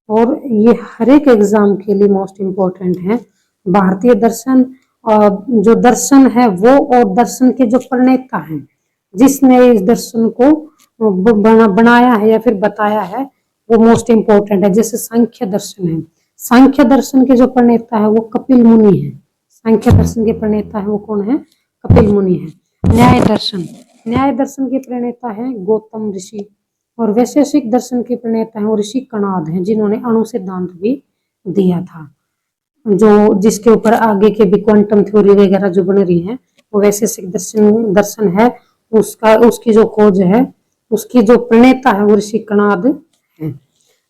और ये हर एक एग्जाम के लिए मोस्ट इम्पोर्टेंट है। भारतीय दर्शन, जो दर्शन है वो, और दर्शन के जो प्रणेता हैं, जिसने इस दर्शन को बनाया है या फिर बताया है, वो मोस्ट इम्पोर्टेंट है। जैसे सांख्य दर्शन है, सांख्य दर्शन के जो प्रणेता है वो कपिल मुनि है। सांख्य दर्शन के प्रणेता है वो कौन है? कपिल मुनि है। न्याय दर्शन के प्रणेता है गौतम ऋषि, और वैशेषिक दर्शन के प्रणेता है ऋषि कणाद हैं, जिन्होंने अणु सिद्धांत भी दिया था, जो जिसके ऊपर आगे के भी क्वांटम थ्योरी वगैरह जो बन रही है, वो वैशेषिक दर्शन है। उसकी जो खोज है, उसकी जो प्रणेता है वो ऋषि कणाद है।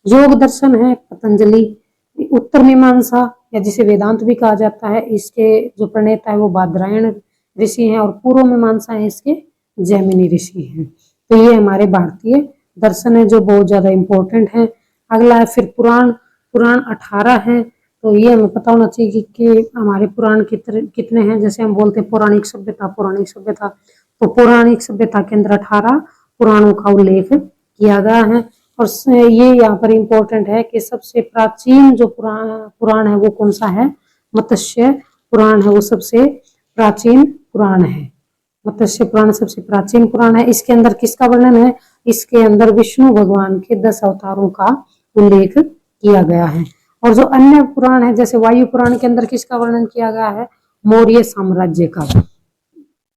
योग दर्शन है पतंजलि। उत्तर मीमांसा या जिसे वेदांत भी कहा जाता है, इसके जो प्रणेता है वो बादरायण ऋषि हैं, और पूर्व मीमांसा है इसके जैमिनी ऋषि हैं। तो ये हमारे भारतीय दर्शन है जो बहुत ज्यादा इम्पोर्टेंट है। अगला है फिर पुराण 18 है, तो ये हमें पता होना चाहिए कि हमारे पुराण कितने हैं। जैसे हम बोलते हैं पौराणिक सभ्यता, तो पौराणिक सभ्यता के अंदर 18 पुराणों का उल्लेख किया गया है। और ये यहाँ पर इम्पोर्टेंट है कि सबसे प्राचीन जो पुराण है वो कौन सा है? मत्स्य पुराण है, वो सबसे प्राचीन पुराण है। मत्स्य पुराण सबसे प्राचीन पुराण है। इसके अंदर किसका वर्णन है? इसके अंदर विष्णु भगवान के 10 अवतारों का उल्लेख किया गया है। और जो अन्य पुराण है, जैसे वायु पुराण के अंदर किसका वर्णन किया गया है? मौर्य साम्राज्य का।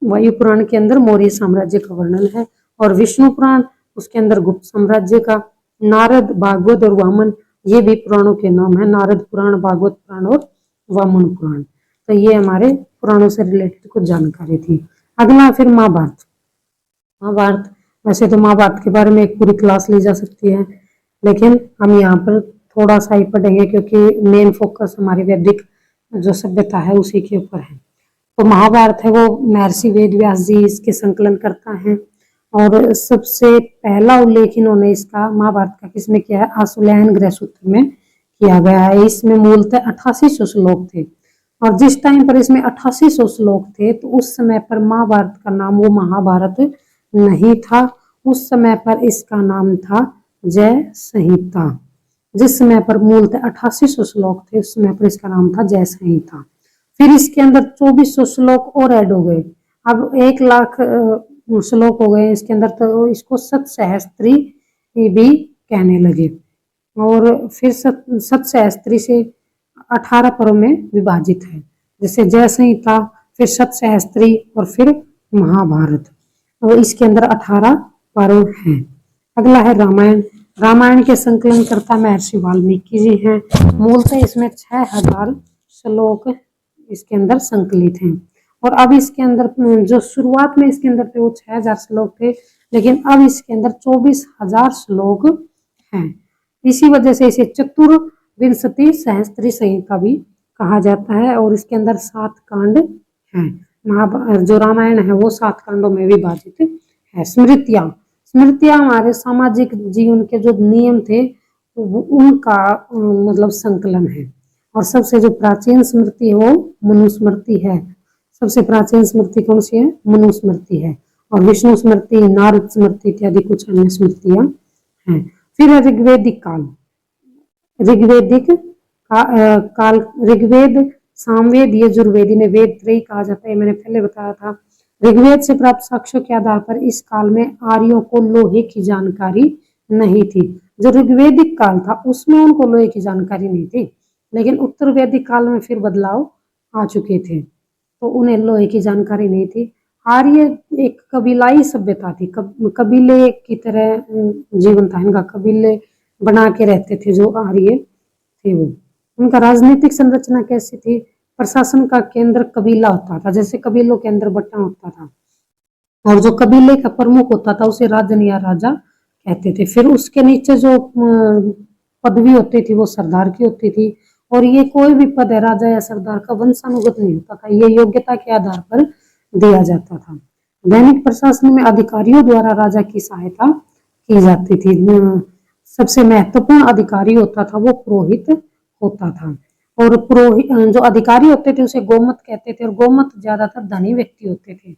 वायु पुराण के अंदर मौर्य साम्राज्य का वर्णन है। और विष्णु पुराण, उसके अंदर गुप्त साम्राज्य का। नारद, भागवत और वामन, ये भी पुराणों के नाम है। नारद पुराण, भागवत पुराण और वामन पुराण। तो ये हमारे पुराणों से रिलेटेड कुछ जानकारी थी। अगला फिर महाभारत। वैसे तो महाभारत के बारे में एक पूरी क्लास ली जा सकती है, लेकिन हम यहाँ पर थोड़ा सा ही पढ़ेंगे क्योंकि मेन फोकस हमारी वैदिक जो सभ्यता है उसी के ऊपर है। तो महाभारत है वो महर्षि वेद व्यास जी इसके संकलन करता है। और सबसे पहला उल्लेख इन्होंने इसका महाभारत का किसमें किया है? आशुलयन गृह सूत्र में किया गया है। इसमें मूलतः 8800 श्लोक थे और जिस टाइम पर इसमें 8800 श्लोक थे तो उस समय पर महाभारत का नाम वो महाभारत नहीं था। उस समय पर इसका नाम था जय संहिता। जिस समय पर मूलतः 8800 श्लोक थे उस समय पर इसका नाम था जय संहिता। फिर इसके अंदर 2400 श्लोक और ऐड हो गए। अब 1 लाख श्लोक हो गए इसके अंदर, तो इसको सतसहस्त्री भी कहने लगे। और फिर सतसहस्त्री से 18 पर्व में विभाजित है, जैसे जय संहिता, फिर सतसहस्त्री और फिर महाभारत। और इसके अंदर 18 पर्व हैं। अगला है रामायण। रामायण के संकलनकर्ता महर्षि वाल्मीकि जी हैं। मूलतः इसमें 6000 श्लोक इसके अंदर संकलित हैं। और अब इसके अंदर जो शुरुआत में इसके अंदर थे वो 6000 श्लोक थे, लेकिन अब इसके अंदर 24000 श्लोक हैं। इसी वजह से इसे चतुर्विंशति सहस्त्री संहिता भी कहा जाता है। और इसके अंदर 7 कांड हैं। जो रामायण है वो 7 कांडों में विभाजित है। स्मृतियां हमारे सामाजिक जीवन के जो नियम थे उनका मतलब संकलन है। और सबसे जो प्राचीन स्मृति है वो मनुस्मृति है। सबसे प्राचीन स्मृति कौन सी है? मनुस्मृति है। और विष्णु स्मृति, नारद स्मृति इत्यादि कुछ अन्य स्मृतियां हैं। फिर है ऋग्वेदिक काल। ऋग्वेद, सामवेद, यजुर्वेद, इन्हें वेद त्रयी कहा जाता है। मैंने पहले बताया था। ऋग्वेद से प्राप्त साक्ष्यों के आधार पर इस काल में आर्यों को लोहे की जानकारी नहीं थी। जो ऋग्वेदिक काल था उसमें उनको लोहे की जानकारी नहीं थी, लेकिन उत्तर वैदिक काल में फिर बदलाव आ चुके थे तो उन्हें लोहे की जानकारी नहीं थी। आर्य एक कबीलाई सभ्यता थी, कबीले की तरह जीवन था इनका। कबीले बना के रहते थे जो आर्य थे वो। उनका राजनीतिक संरचना कैसी थी? प्रशासन का केंद्र कबीला होता था, जैसे कबीलों के अंदर बट्टा होता था। और जो कबीले का प्रमुख होता था उसे राजन या राजा कहते थे। फिर उसके नीचे जो पदवी होती थी वो सरदार की होती थी। और ये कोई भी पद है राजा या सरदार का वंशानुगत नहीं होता था, ये योग्यता के आधार पर दिया जाता था। दैनिक प्रशासन में अधिकारियों द्वारा राजा की सहायता की जाती थी। सबसे महत्वपूर्ण अधिकारी होता था वो पुरोहित होता था। और पुरोहित जो अधिकारी होते थे उसे गोमत कहते थे। और गोमत ज्यादातर धनी व्यक्ति होते थे।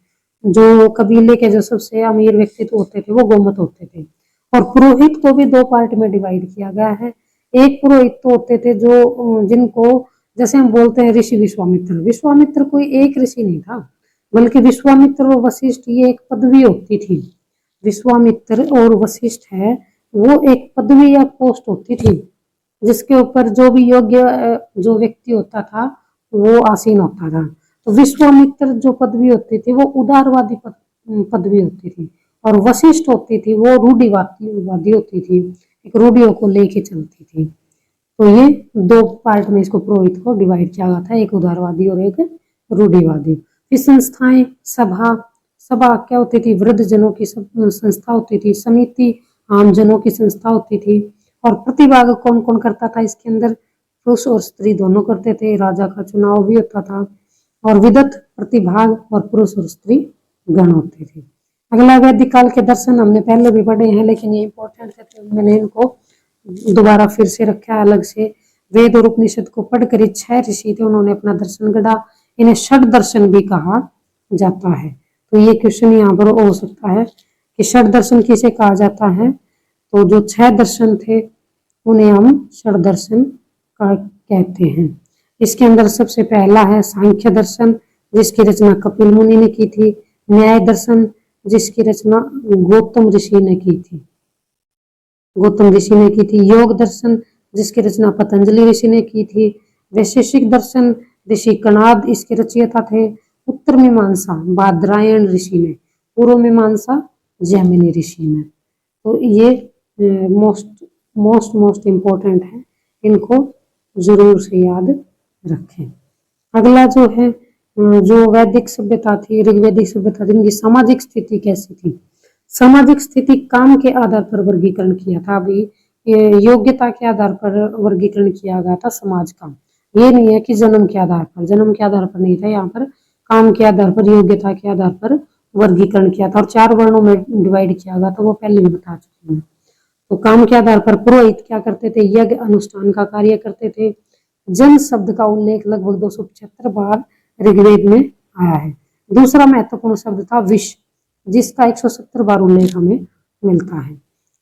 जो कबीले के जो सबसे अमीर व्यक्तित्व होते थे वो गोमत होते थे। और पुरोहित को भी 2 पार्ट में डिवाइड किया गया है। एक पुरोहित तो होते थे जो जिनको जैसे हम बोलते हैं ऋषि विश्वामित्र। विश्वामित्र कोई एक ऋषि नहीं था, बल्कि विश्वामित्र और वशिष्ठ ये एक पदवी होती थी। विश्वामित्र और वशिष्ठ है वो एक पदवी या पोस्ट होती थी जिसके ऊपर जो भी योग्य जो व्यक्ति होता था वो आसीन होता था। तो विश्वामित्र जो पदवी होती थी वो उदारवादी पदवी होती थी। और वशिष्ठ होती थी वो रूढ़िवादी होती थी, एक रूढ़ियों को लेके चलती थी। तो ये 2 पार्ट में इसको पुरोहित को डिवाइड किया गया था, एक उदारवादी और एक रूढ़िवादी। फिर संस्थाएं, सभा क्या होती थी? वृद्ध जनों की संस्था होती थी। समिति आम जनों की संस्था होती थी। और प्रतिभाग कौन कौन करता था इसके अंदर? पुरुष और स्त्री दोनों करते थे। राजा का चुनाव भी होता था। और विदत, प्रतिभाग और पुरुष और स्त्री गण होते थे। अगला वैदिक काल के दर्शन हमने पहले भी पढ़े हैं, लेकिन ये इंपॉर्टेंट थे तो मैंने इनको दोबारा फिर से रखा अलग से। वेद और उपनिषद को पढ़कर 6 ऋषि थे, उन्होंने अपना दर्शन गढ़ा। इन्हें षड दर्शन भी कहा जाता है। तो ये क्वेश्चन यहाँ पर हो सकता है कि षड दर्शन किसे कहा जाता है? तो जो 6 दर्शन थे उन्हें हम षड दर्शन कहते हैं। इसके अंदर सबसे पहला है सांख्य दर्शन, जिसकी रचना कपिल मुनि ने की थी। न्याय दर्शन, जिसकी रचना गौतम ऋषि ने की थी। योग दर्शन, जिसकी रचना पतंजलि ऋषि ने की थी। वैशेषिक दर्शन, ऋषि कणाद इसके रचयिता थे। उत्तर मीमांसा, बादरायण ऋषि ने। पूर्व मीमांसा, जैमिनी ऋषि ने। तो ये मोस्ट इम्पोर्टेंट है, इनको जरूर से याद रखें। अगला जो है जो वैदिक सभ्यता थी, ऋग्वैदिक सभ्यता थी, इनकी सामाजिक स्थिति कैसी थी? सामाजिक स्थिति काम के आधार पर वर्गीकरण किया था। अभी योग्यता के आधार पर वर्गीकरण किया गया था समाज का। ये नहीं है कि जन्म के आधार पर नहीं था, यहाँ पर काम के आधार पर, योग्यता के आधार पर वर्गीकरण किया था और 4 वर्णों में डिवाइड किया गया था, वो पहले भी बता चुकी हूँ। तो काम के आधार पर पुरोहित क्या करते थे, यज्ञ अनुष्ठान का कार्य करते थे। जन शब्द का उल्लेख लगभग 275 बार ऋग्वेद में आया है। दूसरा महत्वपूर्ण शब्द था विश्व, जिसका 170 बार उल्लेख हमें मिलता है।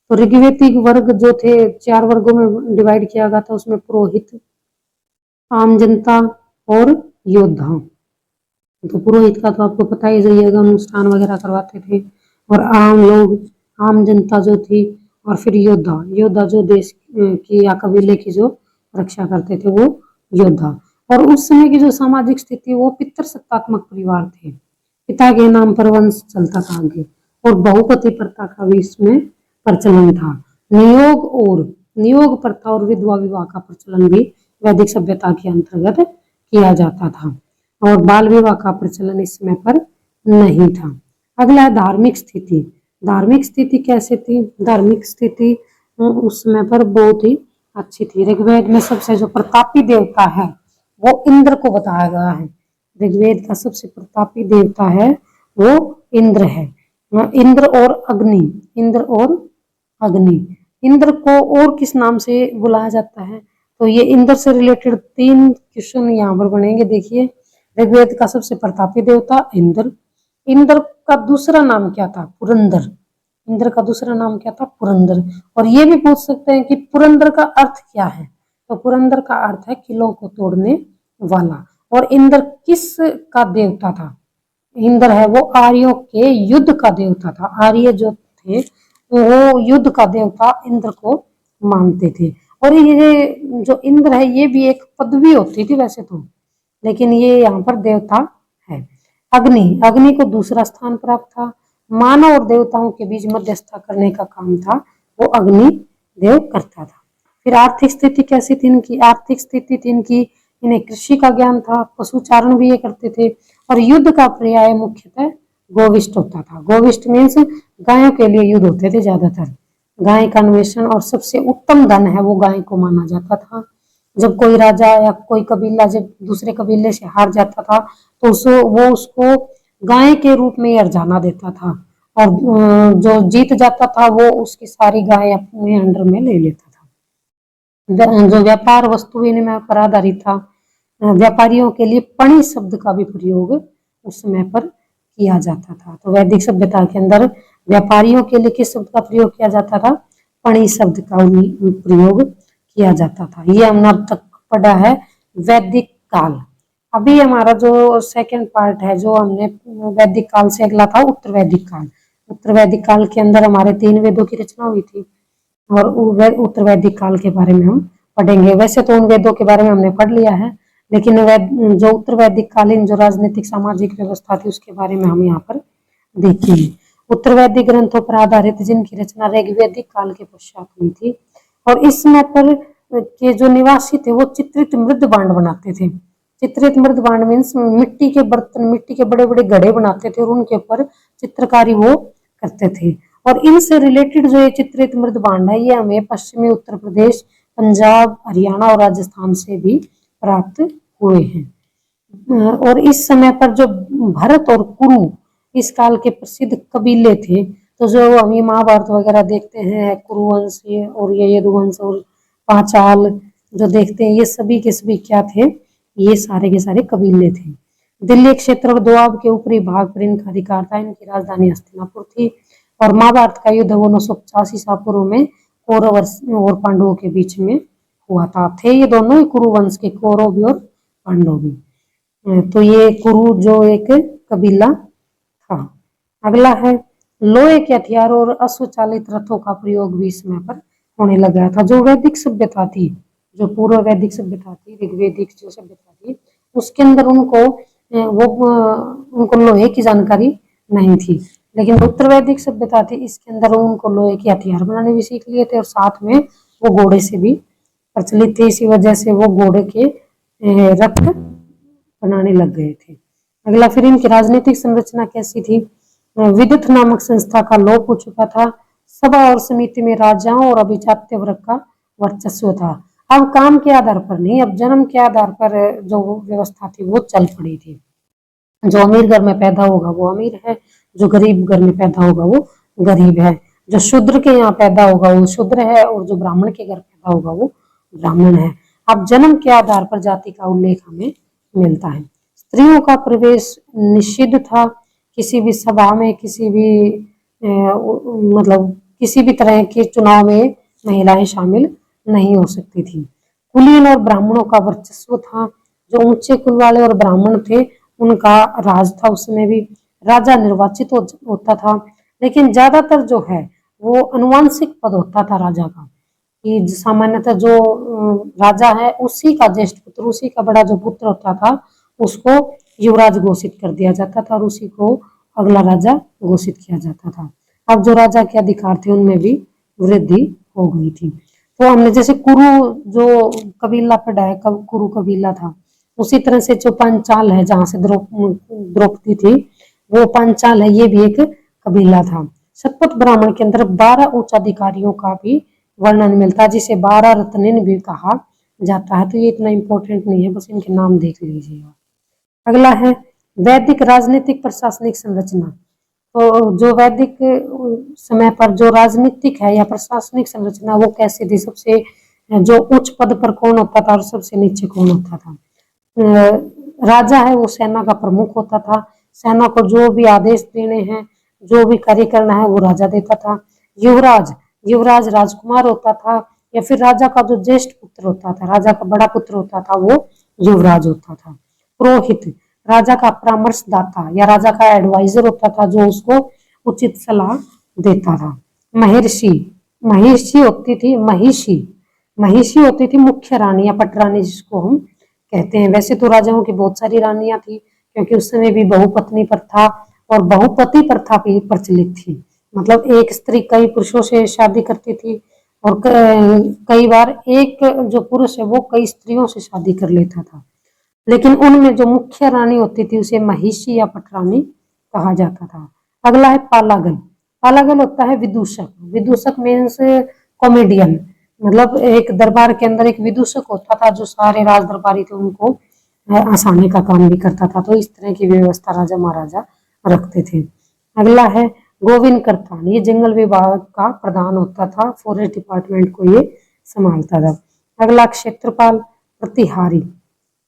तो ऋग्वेदिक वर्ग जो थे 4 वर्गों में डिवाइड किया गया था, उसमें पुरोहित, आम जनता और योद्धा। तो पुरोहित का तो आपको पता ही, जो यज्ञ अनुष्ठान वगैरह करवाते थे, और आम लोग, आम जनता जो थी, और फिर योद्धा, योद्धा जो देश की या कबीले की जो रक्षा करते थे, वो योद्धा। और उस समय की जो सामाजिक स्थिति, वो पितृसत्तात्मक परिवार थे, पिता के नाम पर वंश चलता था आगे, और बहुपति प्रथा का भी इसमें प्रचलन था। नियोग प्रथा और विधवा विवाह का प्रचलन भी वैदिक सभ्यता के अंतर्गत किया जाता था, और बाल विवाह का प्रचलन इस समय पर नहीं था। अगला है धार्मिक स्थिति। धार्मिक स्थिति कैसे थी? धार्मिक स्थिति उस समय पर बहुत ही अच्छी थी। ऋग्वेद में सबसे जो प्रतापी देवता है, वो इंद्र को बताया गया है। ऋग्वेद का सबसे प्रतापी देवता है वो इंद्र है। इंद्र और अग्नि, इंद्र और अग्नि। इंद्र को और किस नाम से बुलाया जाता है? तो ये इंद्र से रिलेटेड 3 क्वेश्चन यहाँ पर बनेंगे। देखिए, ऋग्वेद का सबसे प्रतापी देवता इंद्र, इंद्र का दूसरा नाम क्या था? पुरंदर। इंद्र का दूसरा नाम क्या था? पुरंदर। और ये भी पूछ सकते हैं कि पुरंदर का अर्थ क्या है? तो पुरंदर का अर्थ है किलों को तोड़ने वाला। और इंद्र किस का देवता था? इंद्र है वो आर्यों के युद्ध का देवता था। आर्य जो थे वो युद्ध का देवता इंद्र को मानते थे। और ये जो इंद्र है, ये भी एक पदवी होती थी वैसे तो, लेकिन ये यहाँ पर देवता है। अग्नि, अग्नि को दूसरा स्थान प्राप्त था। मानव और देवताओं के बीच मध्यस्थता करने का काम था, वो अग्नि देव करता था। फिर आर्थिक स्थिति कैसी थी इनकी? आर्थिक स्थिति थी इनकी, इन्हें कृषि का ज्ञान था, पशुचारण भी ये करते थे, और युद्ध का पर्याय मुख्यतः गोविष्ट होता था। गोविष्ट मीन्स गायों के लिए युद्ध होते थे ज्यादातर। गाय का अन्वेषण और सबसे उत्तम धन है वो गाय को माना जाता था। जब कोई राजा या कोई कबीला जब दूसरे कबीले से हार जाता था, तो वो उसको गाय के रूप में अर्जाना देता था, और जो जीत जाता था वो उसकी सारी गाय अपने अंडर में ले लेता था। जो व्यापार वस्तु विनिमय पर आधारित था, व्यापारियों के लिए पणि शब्द का भी प्रयोग उस समय पर किया जाता था। तो वैदिक सभ्यता के अंदर व्यापारियों के लिए किस शब्द का प्रयोग किया जाता था? पणि शब्द का प्रयोग किया जाता था। ये हमने अब तक पढ़ा है वैदिक काल। अभी हमारा जो सेकंड पार्ट है, जो हमने वैदिक काल से अगला था उत्तर वैदिक काल। उत्तर वैदिक काल के अंदर हमारे 3 वेदों की रचना हुई थी, और उत्तर वैदिक काल के बारे में हम पढ़ेंगे। वैसे तो उन वेदों के बारे में हमने पढ़ लिया है, लेकिन जो उत्तर वैदिक कालीन जो राजनीतिक सामाजिक व्यवस्था थी, उसके बारे में हम यहाँ पर देखेंगे। उत्तर वैदिक ग्रंथों पर आधारित जिनकी रचना ऋग्वैदिक काल के पश्चात हुई थी, और इस समय पर के जो निवासी थे वो चित्रित मृद बांड बनाते थे। चित्रित मृद बांड मीन्स मिट्टी के बर्तन, मिट्टी के बड़े बड़े घड़े बनाते थे, और उनके ऊपर चित्रकारी वो करते थे। और इनसे रिलेटेड जो ये चित्रित मृद बांड है, ये हमें पश्चिमी उत्तर प्रदेश, पंजाब, हरियाणा और राजस्थान से भी प्राप्त हुए हैं। और इस समय पर जो भरत और कुरु इस काल के प्रसिद्ध कबीले थे, तो जो हम ये महाभारत वगैरह देखते हैं, कुरुवंश और ये यदुवंश और पांचाल जो देखते हैं, ये सभी के सभी क्या थे? ये सारे के सारे कबीले थे। दिल्ली क्षेत्र और दोआब के ऊपरी भाग पर इनका अधिकार था। इनकी राजधानी हस्तिनापुर थी, और महाभारत का युद्ध वो 985 ईसा पूर्व में कौरव और पांडवों के बीच में हुआ था। थे ये दोनों ही कुरु वंश के, कौरव भी और पांडव भी। तो ये कुरु जो एक कबीला था। अगला है लोहे के हथियारों और अश्वचालित रथों का प्रयोग भी इस समय पर होने लगा था। जो वैदिक सभ्यता थी, जो पूर्व वैदिक सभ्यता थी, ऋग्वैदिक जो सभ्यता थी, उसके अंदर उनको लोहे की जानकारी नहीं थी। लेकिन उत्तर वैदिक सभ्यता थी, इसके अंदर उनको लोहे के हथियार बनाने भी सीख लिए थे, और साथ में वो घोड़े से भी प्रचलित थे। इसी वजह से वो घोड़े के रथ बनाने लग गए थे। अगला, फिर इनकी राजनीतिक संरचना कैसी थी? विदुत नामक संस्था का लोप हो चुका था। सभा और समिति में राजाओं और अभिजात्य वर्ग का वर्चस्व था। अब काम के आधार पर नहीं, अब जन्म के आधार पर जो व्यवस्था थी वो चल पड़ी थी। जो अमीर घर में पैदा होगा वो अमीर है, जो गरीब घर में पैदा होगा वो गरीब है, जो शूद्र के यहाँ पैदा होगा वो शूद्र है, और जो ब्राह्मण के घर पैदा होगा वो ब्राह्मण है। अब जन्म के आधार पर जाति का उल्लेख हमें मिलता है। स्त्रियों का प्रवेश निषिद्ध था, किसी भी सभा में, किसी भी मतलब किसी भी तरह के चुनाव में महिलाएं शामिल नहीं हो सकती थी। कुलीन और ब्राह्मणों का वर्चस्व था, जो ऊंचे कुल वाले और ब्राह्मण थे उनका राज था। उसमें भी राजा निर्वाचित होता था, लेकिन ज्यादातर जो है वो अनुवांशिक पद होता था राजा का, कि सामान्यतः जो राजा है उसी का ज्येष्ठ पुत्र, उसी का बड़ा जो पुत्र होता था उसको युवराज घोषित कर दिया जाता था और उसी को अगला राजा घोषित किया जाता था। अब जो राजा के अधिकार थे उनमें भी वृद्धि हो गई थी। तो हमने जैसे कुरु जो कबीला पढ़ा है, कुरु कबीला था, उसी तरह से जो पांचाल है जहां से द्रौपदी थी वो पांचाल है, ये भी एक कबीला था। शतपथ ब्राह्मण के अंदर 12 उच्च अधिकारियों का भी वर्णन मिलता है, जिसे 12 रत्निन भी कहा जाता है। तो ये इतना इंपॉर्टेंट नहीं है, बस इनके नाम देख लीजिएगा। अगला है वैदिक राजनीतिक प्रशासनिक संरचना। तो जो वैदिक समय पर जो राजनीतिक है या प्रशासनिक संरचना वो कैसी थी, सबसे जो उच्च पद पर कौन होता था और सबसे नीचे कौन होता था। राजा है वो सेना का प्रमुख होता था, सेना को जो भी आदेश देने हैं, जो भी कार्य करना है वो राजा देता था। युवराज युवराज राजकुमार होता था, या फिर राजा का जो ज्येष्ठ पुत्र होता था, राजा का बड़ा पुत्र होता था वो युवराज होता था। पुरोहित राजा का परामर्शदाता या राजा का एडवाइजर होता था, जो उसको उचित सलाह देता था। महर्षि महिषी होती थी, महिषी होती थी मुख्य रानी या पटरानी जिसको हम कहते हैं। वैसे तो राजाओं की बहुत सारी रानियां थी, क्योंकि उस समय भी बहुपत्नी प्रथा और बहुपति प्रथा भी प्रचलित थी। मतलब एक स्त्री कई पुरुषों से शादी करती थी, और कई बार एक जो पुरुष है वो कई स्त्रियों से शादी कर लेता था। लेकिन उनमें जो मुख्य रानी होती थी उसे महिषी या पटरानी कहा जाता था। अगला है पालागल। पालागल होता है विदूषक। विदूषक मीन्स कॉमेडियन, मतलब एक दरबार के अंदर एक विदूषक होता था जो सारे राज दरबारी थे उनको हंसाने का काम भी करता था। तो इस तरह की व्यवस्था राजा महाराजा रखते थे। अगला है गोविंद करतान, ये जंगल विभाग का प्रधान होता था, फॉरेस्ट डिपार्टमेंट को ये संभालता था। अगला क्षेत्रपाल प्रतिहारी।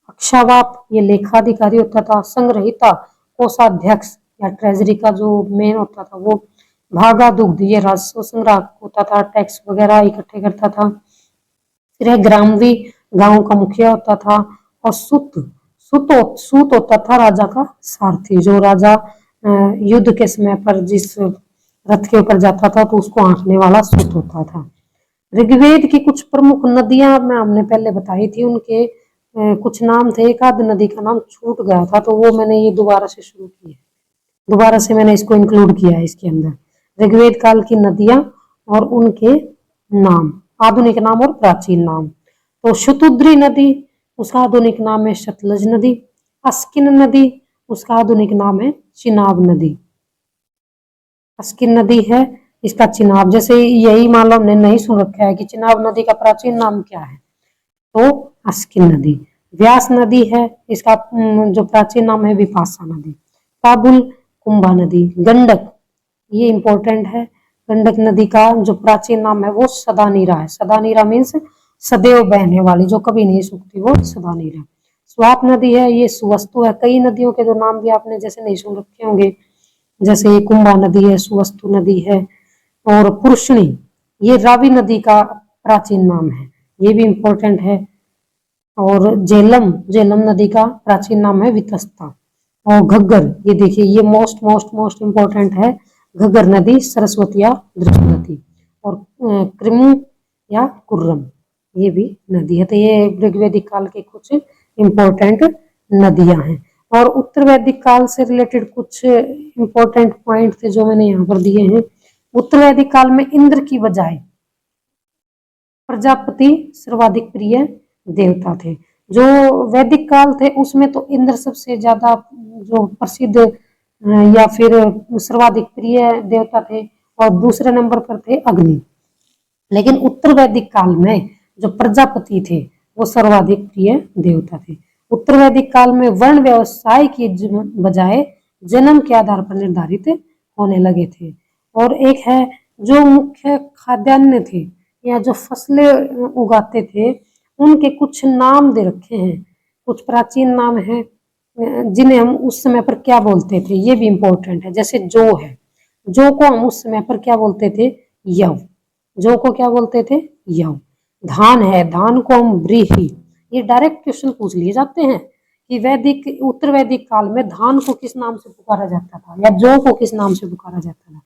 अक्षावाप ये लेखाधिकारी होता था। संग्रहिता कोषाध्यक्ष या ट्रेजरी का जो मेन होता था वो। भागा दुग्ध ये राजस्व संग्रह होता था, टैक्स वगैरह इकट्ठे करता था। फिर ग्रामवी गांव का मुखिया होता था। और सूत होता था राजा का सारथी, जो राजा युद्ध के समय पर जिस रथ के ऊपर जाता था तो उसको हाँकने वाला सूत होता था। ऋग्वेद की कुछ प्रमुख नदियां मैं हमने पहले बताई थी, उनके कुछ नाम थे। एक आध नदी का नाम छूट गया था तो वो मैंने ये दोबारा से शुरू किया, दोबारा से मैंने इसको इंक्लूड किया है इसके अंदर। ऋग्वेद काल की नदियां और उनके नाम, आधुनिक नाम और प्राचीन नाम। तो शतुद्री नदी, उसका आधुनिक नाम है सतलज नदी। अस्किन नदी, उसका आधुनिक नाम है चिनाब नदी। अस्किन नदी है, इसका चिनाब, जैसे यही मान लो हमने नहीं सुन रखा है कि चिनाब नदी का प्राचीन नाम क्या है, तो अस्किन नदी। व्यास नदी है, इसका जो प्राचीन नाम है विपाशा नदी। काबुल कुंभा नदी। गंडक ये इंपॉर्टेंट है, गंडक नदी का जो प्राचीन नाम है वो सदानीरा है। सदानीरा मीन्स सदैव बहने वाली, जो कभी नहीं सूखती, वो सदानीरा। स्वाप नदी है, ये सुवस्तु है। कई नदियों के जो नाम भी आपने जैसे नहीं सुन रखे होंगे, जैसे कुंभा नदी है, सुवस्तु नदी है। और पुरुषणी ये रावी नदी का प्राचीन नाम है, ये भी इंपॉर्टेंट है। और झेलम नदी का प्राचीन नाम है वितस्ता। और घग्गर ये देखिए, ये मोस्ट इंपॉर्टेंट है। घग्गर नदी सरस्वती या दृष्टवती। और कृमु या कुर्रम ये भी नदी है। तो ये ऋग्वेदिक काल के कुछ इंपॉर्टेंट नदियां हैं। और उत्तर वैदिक काल से रिलेटेड कुछ इंपॉर्टेंट पॉइंट थे जो मैंने यहाँ पर दिए हैं। उत्तर वैदिक काल में इंद्र की बजाय प्रजापति सर्वाधिक प्रिय देवता थे। जो वैदिक काल थे उसमें तो इंद्र सबसे ज्यादा जो प्रसिद्ध या फिर सर्वाधिक प्रिय देवता थे, और दूसरे नंबर पर थे अग्नि। लेकिन उत्तर वैदिक काल में जो प्रजापति थे वो सर्वाधिक प्रिय देवता थे। उत्तर वैदिक काल में वर्ण व्यवसाय की बजाय जन्म के आधार पर निर्धारित होने लगे थे। और एक है जो मुख्य खाद्यान्न थे या जो फसलें उगाते थे उनके कुछ नाम दे रखे हैं, कुछ प्राचीन नाम हैं जिन्हें हम उस समय पर क्या बोलते थे, ये भी इम्पोर्टेंट है। जैसे जौ है, जौ को हम उस समय पर क्या बोलते थे, यव। जौ को क्या बोलते थे, यव। धान है, धान को हम व्रीहि। ये डायरेक्ट क्वेश्चन पूछ लिए जाते हैं कि वैदिक उत्तर वैदिक काल में धान को किस नाम से पुकारा जाता था या जौ को किस नाम से पुकारा जाता था।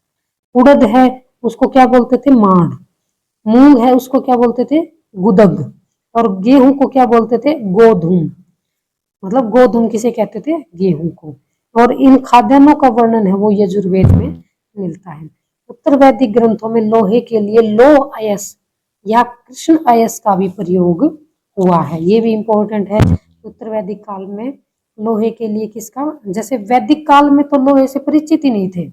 उड़द है, उसको क्या बोलते थे, मांड। मूंग है, उसको क्या बोलते थे, गुदग। और गेहूं को क्या बोलते थे, गोधूम। मतलब गोधूम किसे कहते थे, गेहूं को। और इन खाद्यान्नों का वर्णन है वो यजुर्वेद में मिलता है। उत्तर वैदिक ग्रंथों में लोहे के लिए लो अयस या कृष्ण अयस का भी प्रयोग हुआ है, ये भी इंपॉर्टेंट है। उत्तर वैदिक काल में लोहे के लिए किसका, जैसे वैदिक काल में तो लोहे से परिचित ही नहीं थे।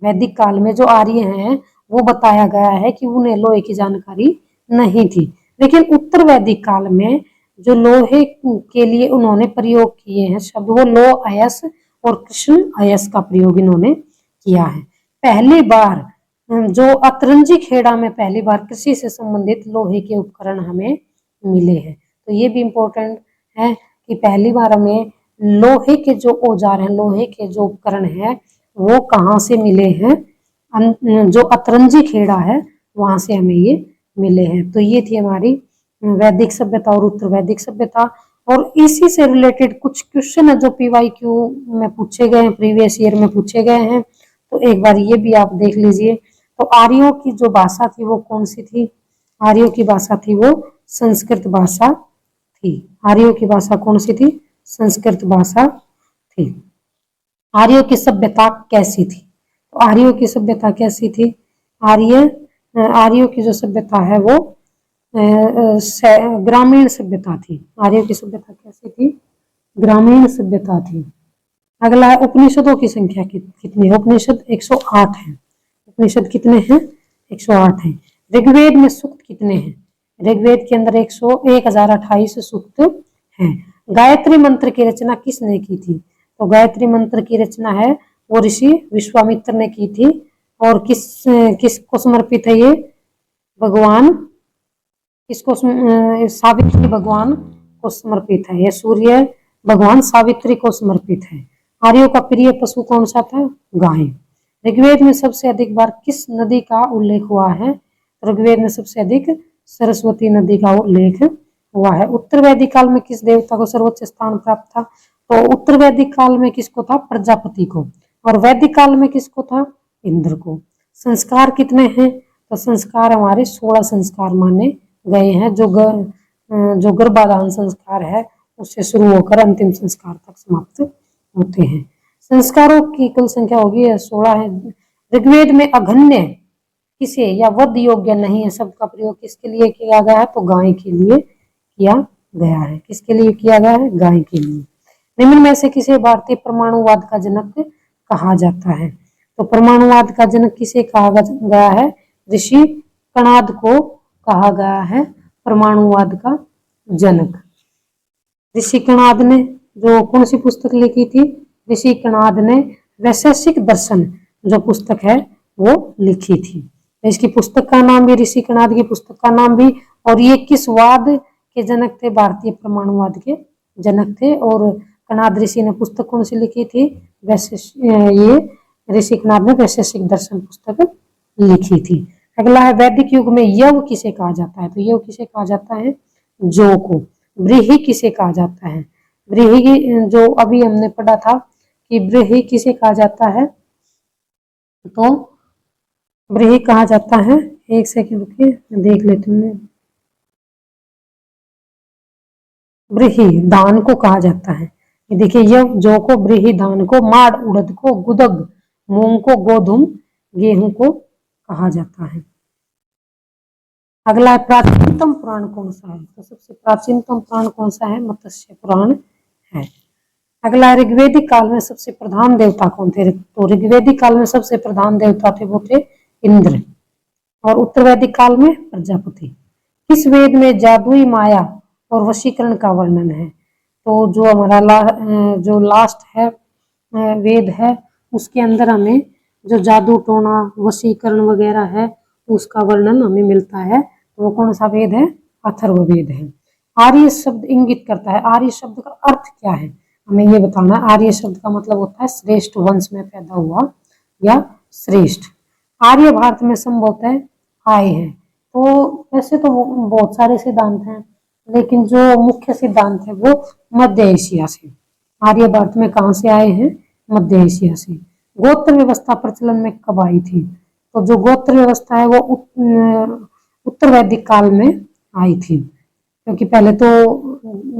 वैदिक काल में जो आर्य हैं वो बताया गया है कि उन्हें लोहे की जानकारी नहीं थी, लेकिन उत्तर वैदिक काल में जो लोहे के लिए उन्होंने प्रयोग किए हैं शब्द, वो लो अयस और कृष्ण अयस का प्रयोग इन्होंने किया है। पहली बार जो अतरंजी खेड़ा में पहली बार कृषि से संबंधित लोहे के उपकरण हमें मिले हैं, तो ये भी इम्पोर्टेंट है कि पहली बार हमें लोहे के जो औजार हैं, लोहे के जो उपकरण हैं वो कहाँ से मिले हैं, जो अतरंजी खेड़ा है वहां से हमें ये मिले हैं। तो ये थी हमारी वैदिक सभ्यता और उत्तर वैदिक सभ्यता। और इसी से रिलेटेड कुछ क्वेश्चन है जो PYQ में पूछे गए हैं, प्रीवियस ईयर में पूछे गए हैं, तो एक बार ये भी आप देख लीजिए। तो आर्यों की जो भाषा थी वो कौन सी थी, आर्यों की भाषा थी वो संस्कृत भाषा थी। आर्यों की भाषा कौन सी थी, संस्कृत भाषा थी। आर्यों की सभ्यता कैसी थी, तो आर्यों की सभ्यता कैसी थी, आर्यों की जो सभ्यता है वो ग्रामीण सभ्यता थी। आर्यों की सभ्यता कैसी थी, ग्रामीण सभ्यता थी। अगला है उपनिषदों की संख्या कितनी है, उपनिषद 108 है। उपनिषद कितने हैं, 108 है। ऋग्वेद में सूक्त कितने हैं, ऋग्वेद के अंदर 1028 सूक्त हैं। गायत्री मंत्र की रचना किसने की थी, तो गायत्री मंत्र की रचना है वो ऋषि विश्वामित्र ने की थी। और किसको समर्पित है ये, भगवान किसको, सावित्री भगवान को समर्पित है, यह सूर्य भगवान सावित्री को समर्पित है। आर्यों का प्रिय पशु कौन सा था, गाय। ऋग्वेद में सबसे अधिक बार किस नदी का उल्लेख हुआ है, ऋग्वेद में सबसे अधिक सरस्वती नदी का उल्लेख हुआ है। उत्तर वैदिक काल में किस देवता को सर्वोच्च स्थान प्राप्त था, तो उत्तर वैदिक काल में किसको था, प्रजापति को। और वैदिक काल में किसको था, इंद्र को। संस्कार कितने हैं, तो संस्कार हमारे 16 संस्कार माने गए हैं, जो गर्भाधान संस्कार है उससे शुरू होकर अंतिम संस्कार तक समाप्त होते हैं। संस्कारों की कुल संख्या होगी 16 है। ऋग्वेद में अघन्य किसे या वध योग्य नहीं है शब्द का प्रयोग किसके लिए किया गया है, तो गाय के लिए किया गया है। किसके लिए किया गया है, गाय के लिए। निम्न में से किसे भारतीय परमाणुवाद का जनक कहा जाता है, तो परमाणुवाद का जनक किसे कहा गया है, ऋषि कणाद को कहा गया है परमाणुवाद का जनक। ऋषि कणाद ने जो कौन सी पुस्तक लिखी थी, ऋषि कणाद ने वैशेषिक दर्शन जो पुस्तक है वो लिखी थी। इसकी पुस्तक का नाम भी, ऋषि कणाद की पुस्तक का नाम भी, और ये किस वाद के जनक थे, भारतीय परमाणुवाद के जनक थे। और कणाद ऋषि ने पुस्तक कौन सी लिखी थी, ये ऋषि कणाद ने वैशेषिक दर्शन पुस्तक लिखी थी। अगला है वैदिक युग में यव किसे कहा जाता है, तो यव किसे कहा जाता है, जौ को। व्रीहि किसे कहा जाता है, व्रीहि जो अभी हमने पढ़ा था कि व्रीहि किसे कहा जाता है, तो व्रीहि कहा जाता है, एक सेकंड रुकिए देख लेती हूँ। व्रीहि धान को कहा जाता है, ये देखिए यव जौ को, व्रीहि धान को, माड़ उड़द को, गुदग मूंग को, गोधूम गेहूं को कहा जाता है। अगला है प्राचीनतम पुराण कौन सा है, तो सबसे प्राचीनतम पुराण कौन सा है, मत्स्य पुराण है। अगला है ऋग्वेदिक काल में सबसे प्रधान देवता कौन थे, तो ऋग्वेदिक काल में सबसे प्रधान देवता थे वो थे इंद्र। और उत्तर वैदिक काल में प्रजापति। किस वेद में जादुई माया और वशीकरण का वर्णन है, तो जो हमारा जो लास्ट है वेद है उसके अंदर हमें जो जादू टोना वशीकरण वगैरह है उसका वर्णन हमें मिलता है। वो कौन सा वेद है? अथर्ववेद है। आर्य शब्द इंगित करता है, आर्य शब्द का अर्थ क्या है हमें ये बताना है। आर्य शब्द का मतलब होता है श्रेष्ठ वंश में पैदा हुआ या श्रेष्ठ। आर्य भारत में संभवतः आए हैं। तो वैसे तो बहुत सारे सिद्धांत हैं, लेकिन जो मुख्य सिद्धांत है वो मध्य एशिया से। आर्य भारत में कहाँ से आए हैं? मध्य एशिया से। गोत्र व्यवस्था प्रचलन में कब आई थी? तो जो गोत्र व्यवस्था है वो उत्तर वैदिक काल में आई थी, क्योंकि पहले तो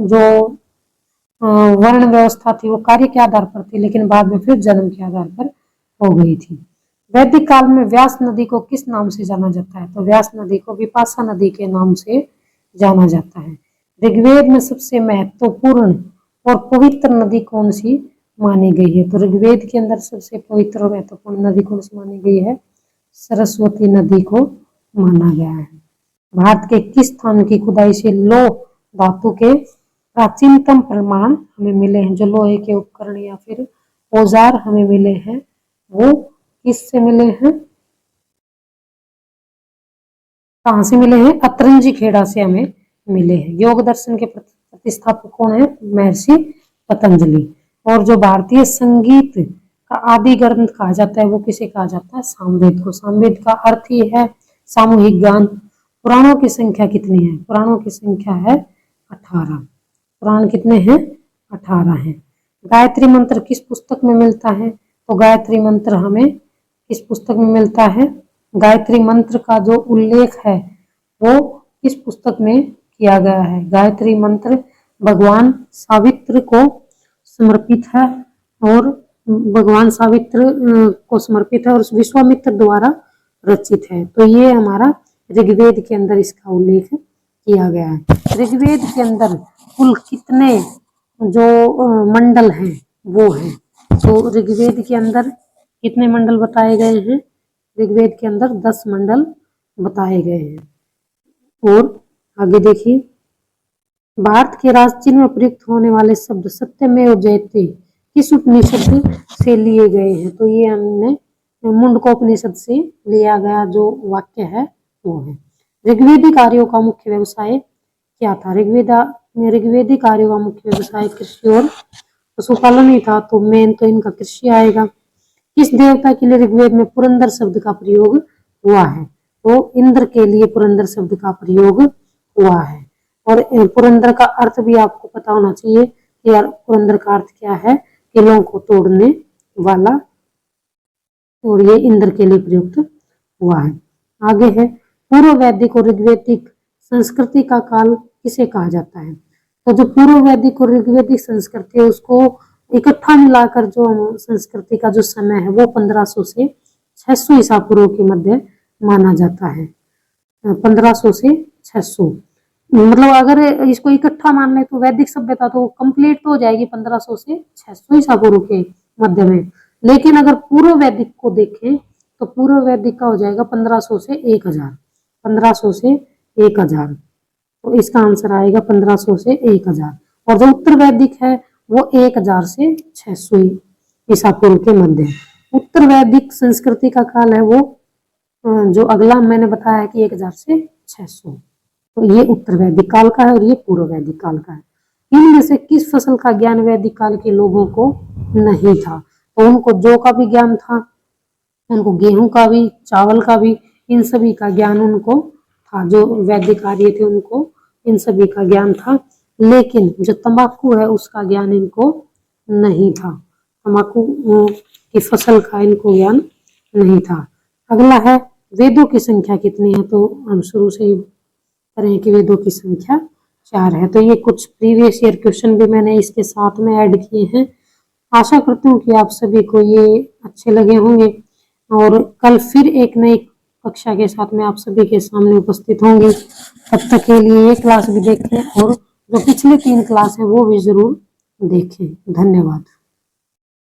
जो वर्ण व्यवस्था थी वो कार्य के आधार पर थी, लेकिन बाद में फिर जन्म के आधार पर हो गई थी। वैदिक काल में व्यास नदी को किस नाम से जाना जाता है? तो व्यास नदी को विपाशा नदी के नाम से जाना जाता है। ऋग्वेद में सबसे महत्वपूर्ण और पवित्र नदी कौन सी मानी गई है? तो ऋग्वेद के अंदर सबसे पवित्र और महत्वपूर्ण नदी कौन सी मानी गई है? सरस्वती नदी को माना गया है। भारत के किस स्थान की खुदाई से लौह धातु के प्राचीनतम प्रमाण हमें मिले हैं? जो लोहे के उपकरण या फिर औजार हमें मिले हैं वो किससे मिले हैं? कहाँ से मिले हैं? अतरंजी खेड़ा से हमें मिले हैं। योग दर्शन के प्रतिष्ठापक कौन है? महर्षि पतंजलि। और जो भारतीय संगीत का आदि ग्रंथ कहा जाता है वो किसे कहा जाता है? सामवेद को। सामवेद का अर्थ ही है सामूहिक गान। पुराणों की संख्या कितनी है? पुराणों की संख्या है 18। पुराण कितने हैं? 18 हैं। गायत्री मंत्र किस पुस्तक में मिलता है? तो गायत्री मंत्र हमें किस पुस्तक में मिलता है? गायत्री मंत्र का जो उल्लेख है वो किस पुस्तक में किया गया है? गायत्री मंत्र भगवान सावित्र को समर्पित है और भगवान सावित्र को समर्पित है और विश्वामित्र द्वारा रचित है। तो ये हमारा ऋग्वेद के अंदर इसका उल्लेख किया गया है। ऋग्वेद के अंदर कुल कितने जो मंडल हैं वो हैं? तो ऋग्वेद के अंदर कितने मंडल बताए गए हैं? ऋग्वेद के अंदर 10 मंडल बताए गए हैं। और आगे देखिए, भारत के राज चिन्ह में प्रयुक्त होने वाले शब्द सत्यमेव जयते किस उपनिषद से लिए गए हैं? तो ये हमने मुंडकोपनिषद से लिया गया जो वाक्य है वो है। ऋग्वेदिक आर्यों का मुख्य व्यवसाय क्या था? ऋग्वेदिक आर्यों का मुख्य व्यवसाय कृषि और पशुपालन ही था, तो मेन तो इनका कृषि आएगा। किस देवता के लिए ऋग्वेद में पुरंदर शब्द का प्रयोग हुआ है? तो इंद्र के लिए पुरंदर शब्द का प्रयोग हुआ है। और पुरंदर का अर्थ भी आपको पता होना चाहिए कि यार पुरंदर का अर्थ क्या है? किलों को तोड़ने वाला, और ये इंद्र के लिए प्रयुक्त हुआ है। आगे है, पूर्व वैदिक और ऋग्वेदिक संस्कृति का काल किसे कहा जाता है? तो जो पूर्व वैदिक और ऋग्वेदिक संस्कृति है उसको इकट्ठा मिलाकर जो संस्कृति का जो समय है वो 1500 से 600 ईसा पूर्व के मध्य माना जाता है। 1500 से 600, मतलब अगर इसको इकट्ठा मान ले तो वैदिक सभ्यता तो कंप्लीट तो हो जाएगी 1500 से 600 ईसा पूर्व के मध्य में। लेकिन अगर पूर्व वैदिक को देखें तो पूर्व वैदिक का हो जाएगा 1500 से 1000। 1500 से 1000, तो इसका आंसर आएगा 1500 से 1000। और जो उत्तर वैदिक है वो 1000 से 600 ईसा पूर्व के मध्य। उत्तर वैदिक संस्कृति का काल है वो जो अगला मैंने बताया है कि 1000 से 600, तो ये उत्तर वैदिक काल का है और ये पूर्व वैदिक काल का है। इनमें से किस फसल का ज्ञान वैदिक काल के लोगों को नहीं था? तो उनको जौ का भी ज्ञान था, उनको गेहूं का भी, चावल का भी, इन सभी का ज्ञान उनको था। जो वैदिक आर्य थे उनको इन सभी का ज्ञान था, लेकिन जो तंबाकू है उसका ज्ञान इनको नहीं था। तंबाकू की फसल का इनको ज्ञान नहीं था। अगला है, वेदों की संख्या कितनी है? तो हम शुरू से ही करें कि वेदों की संख्या 4 है। तो ये कुछ प्रीवियस ईयर क्वेश्चन भी मैंने इसके साथ में ऐड किए हैं। आशा करती हूँ कि आप सभी को ये अच्छे लगे होंगे और कल फिर एक नई कक्षा के साथ में आप सभी के सामने उपस्थित होंगे। तब तक के लिए ये क्लास भी देखें और जो पिछले 3 क्लास है वो भी जरूर देखें। धन्यवाद।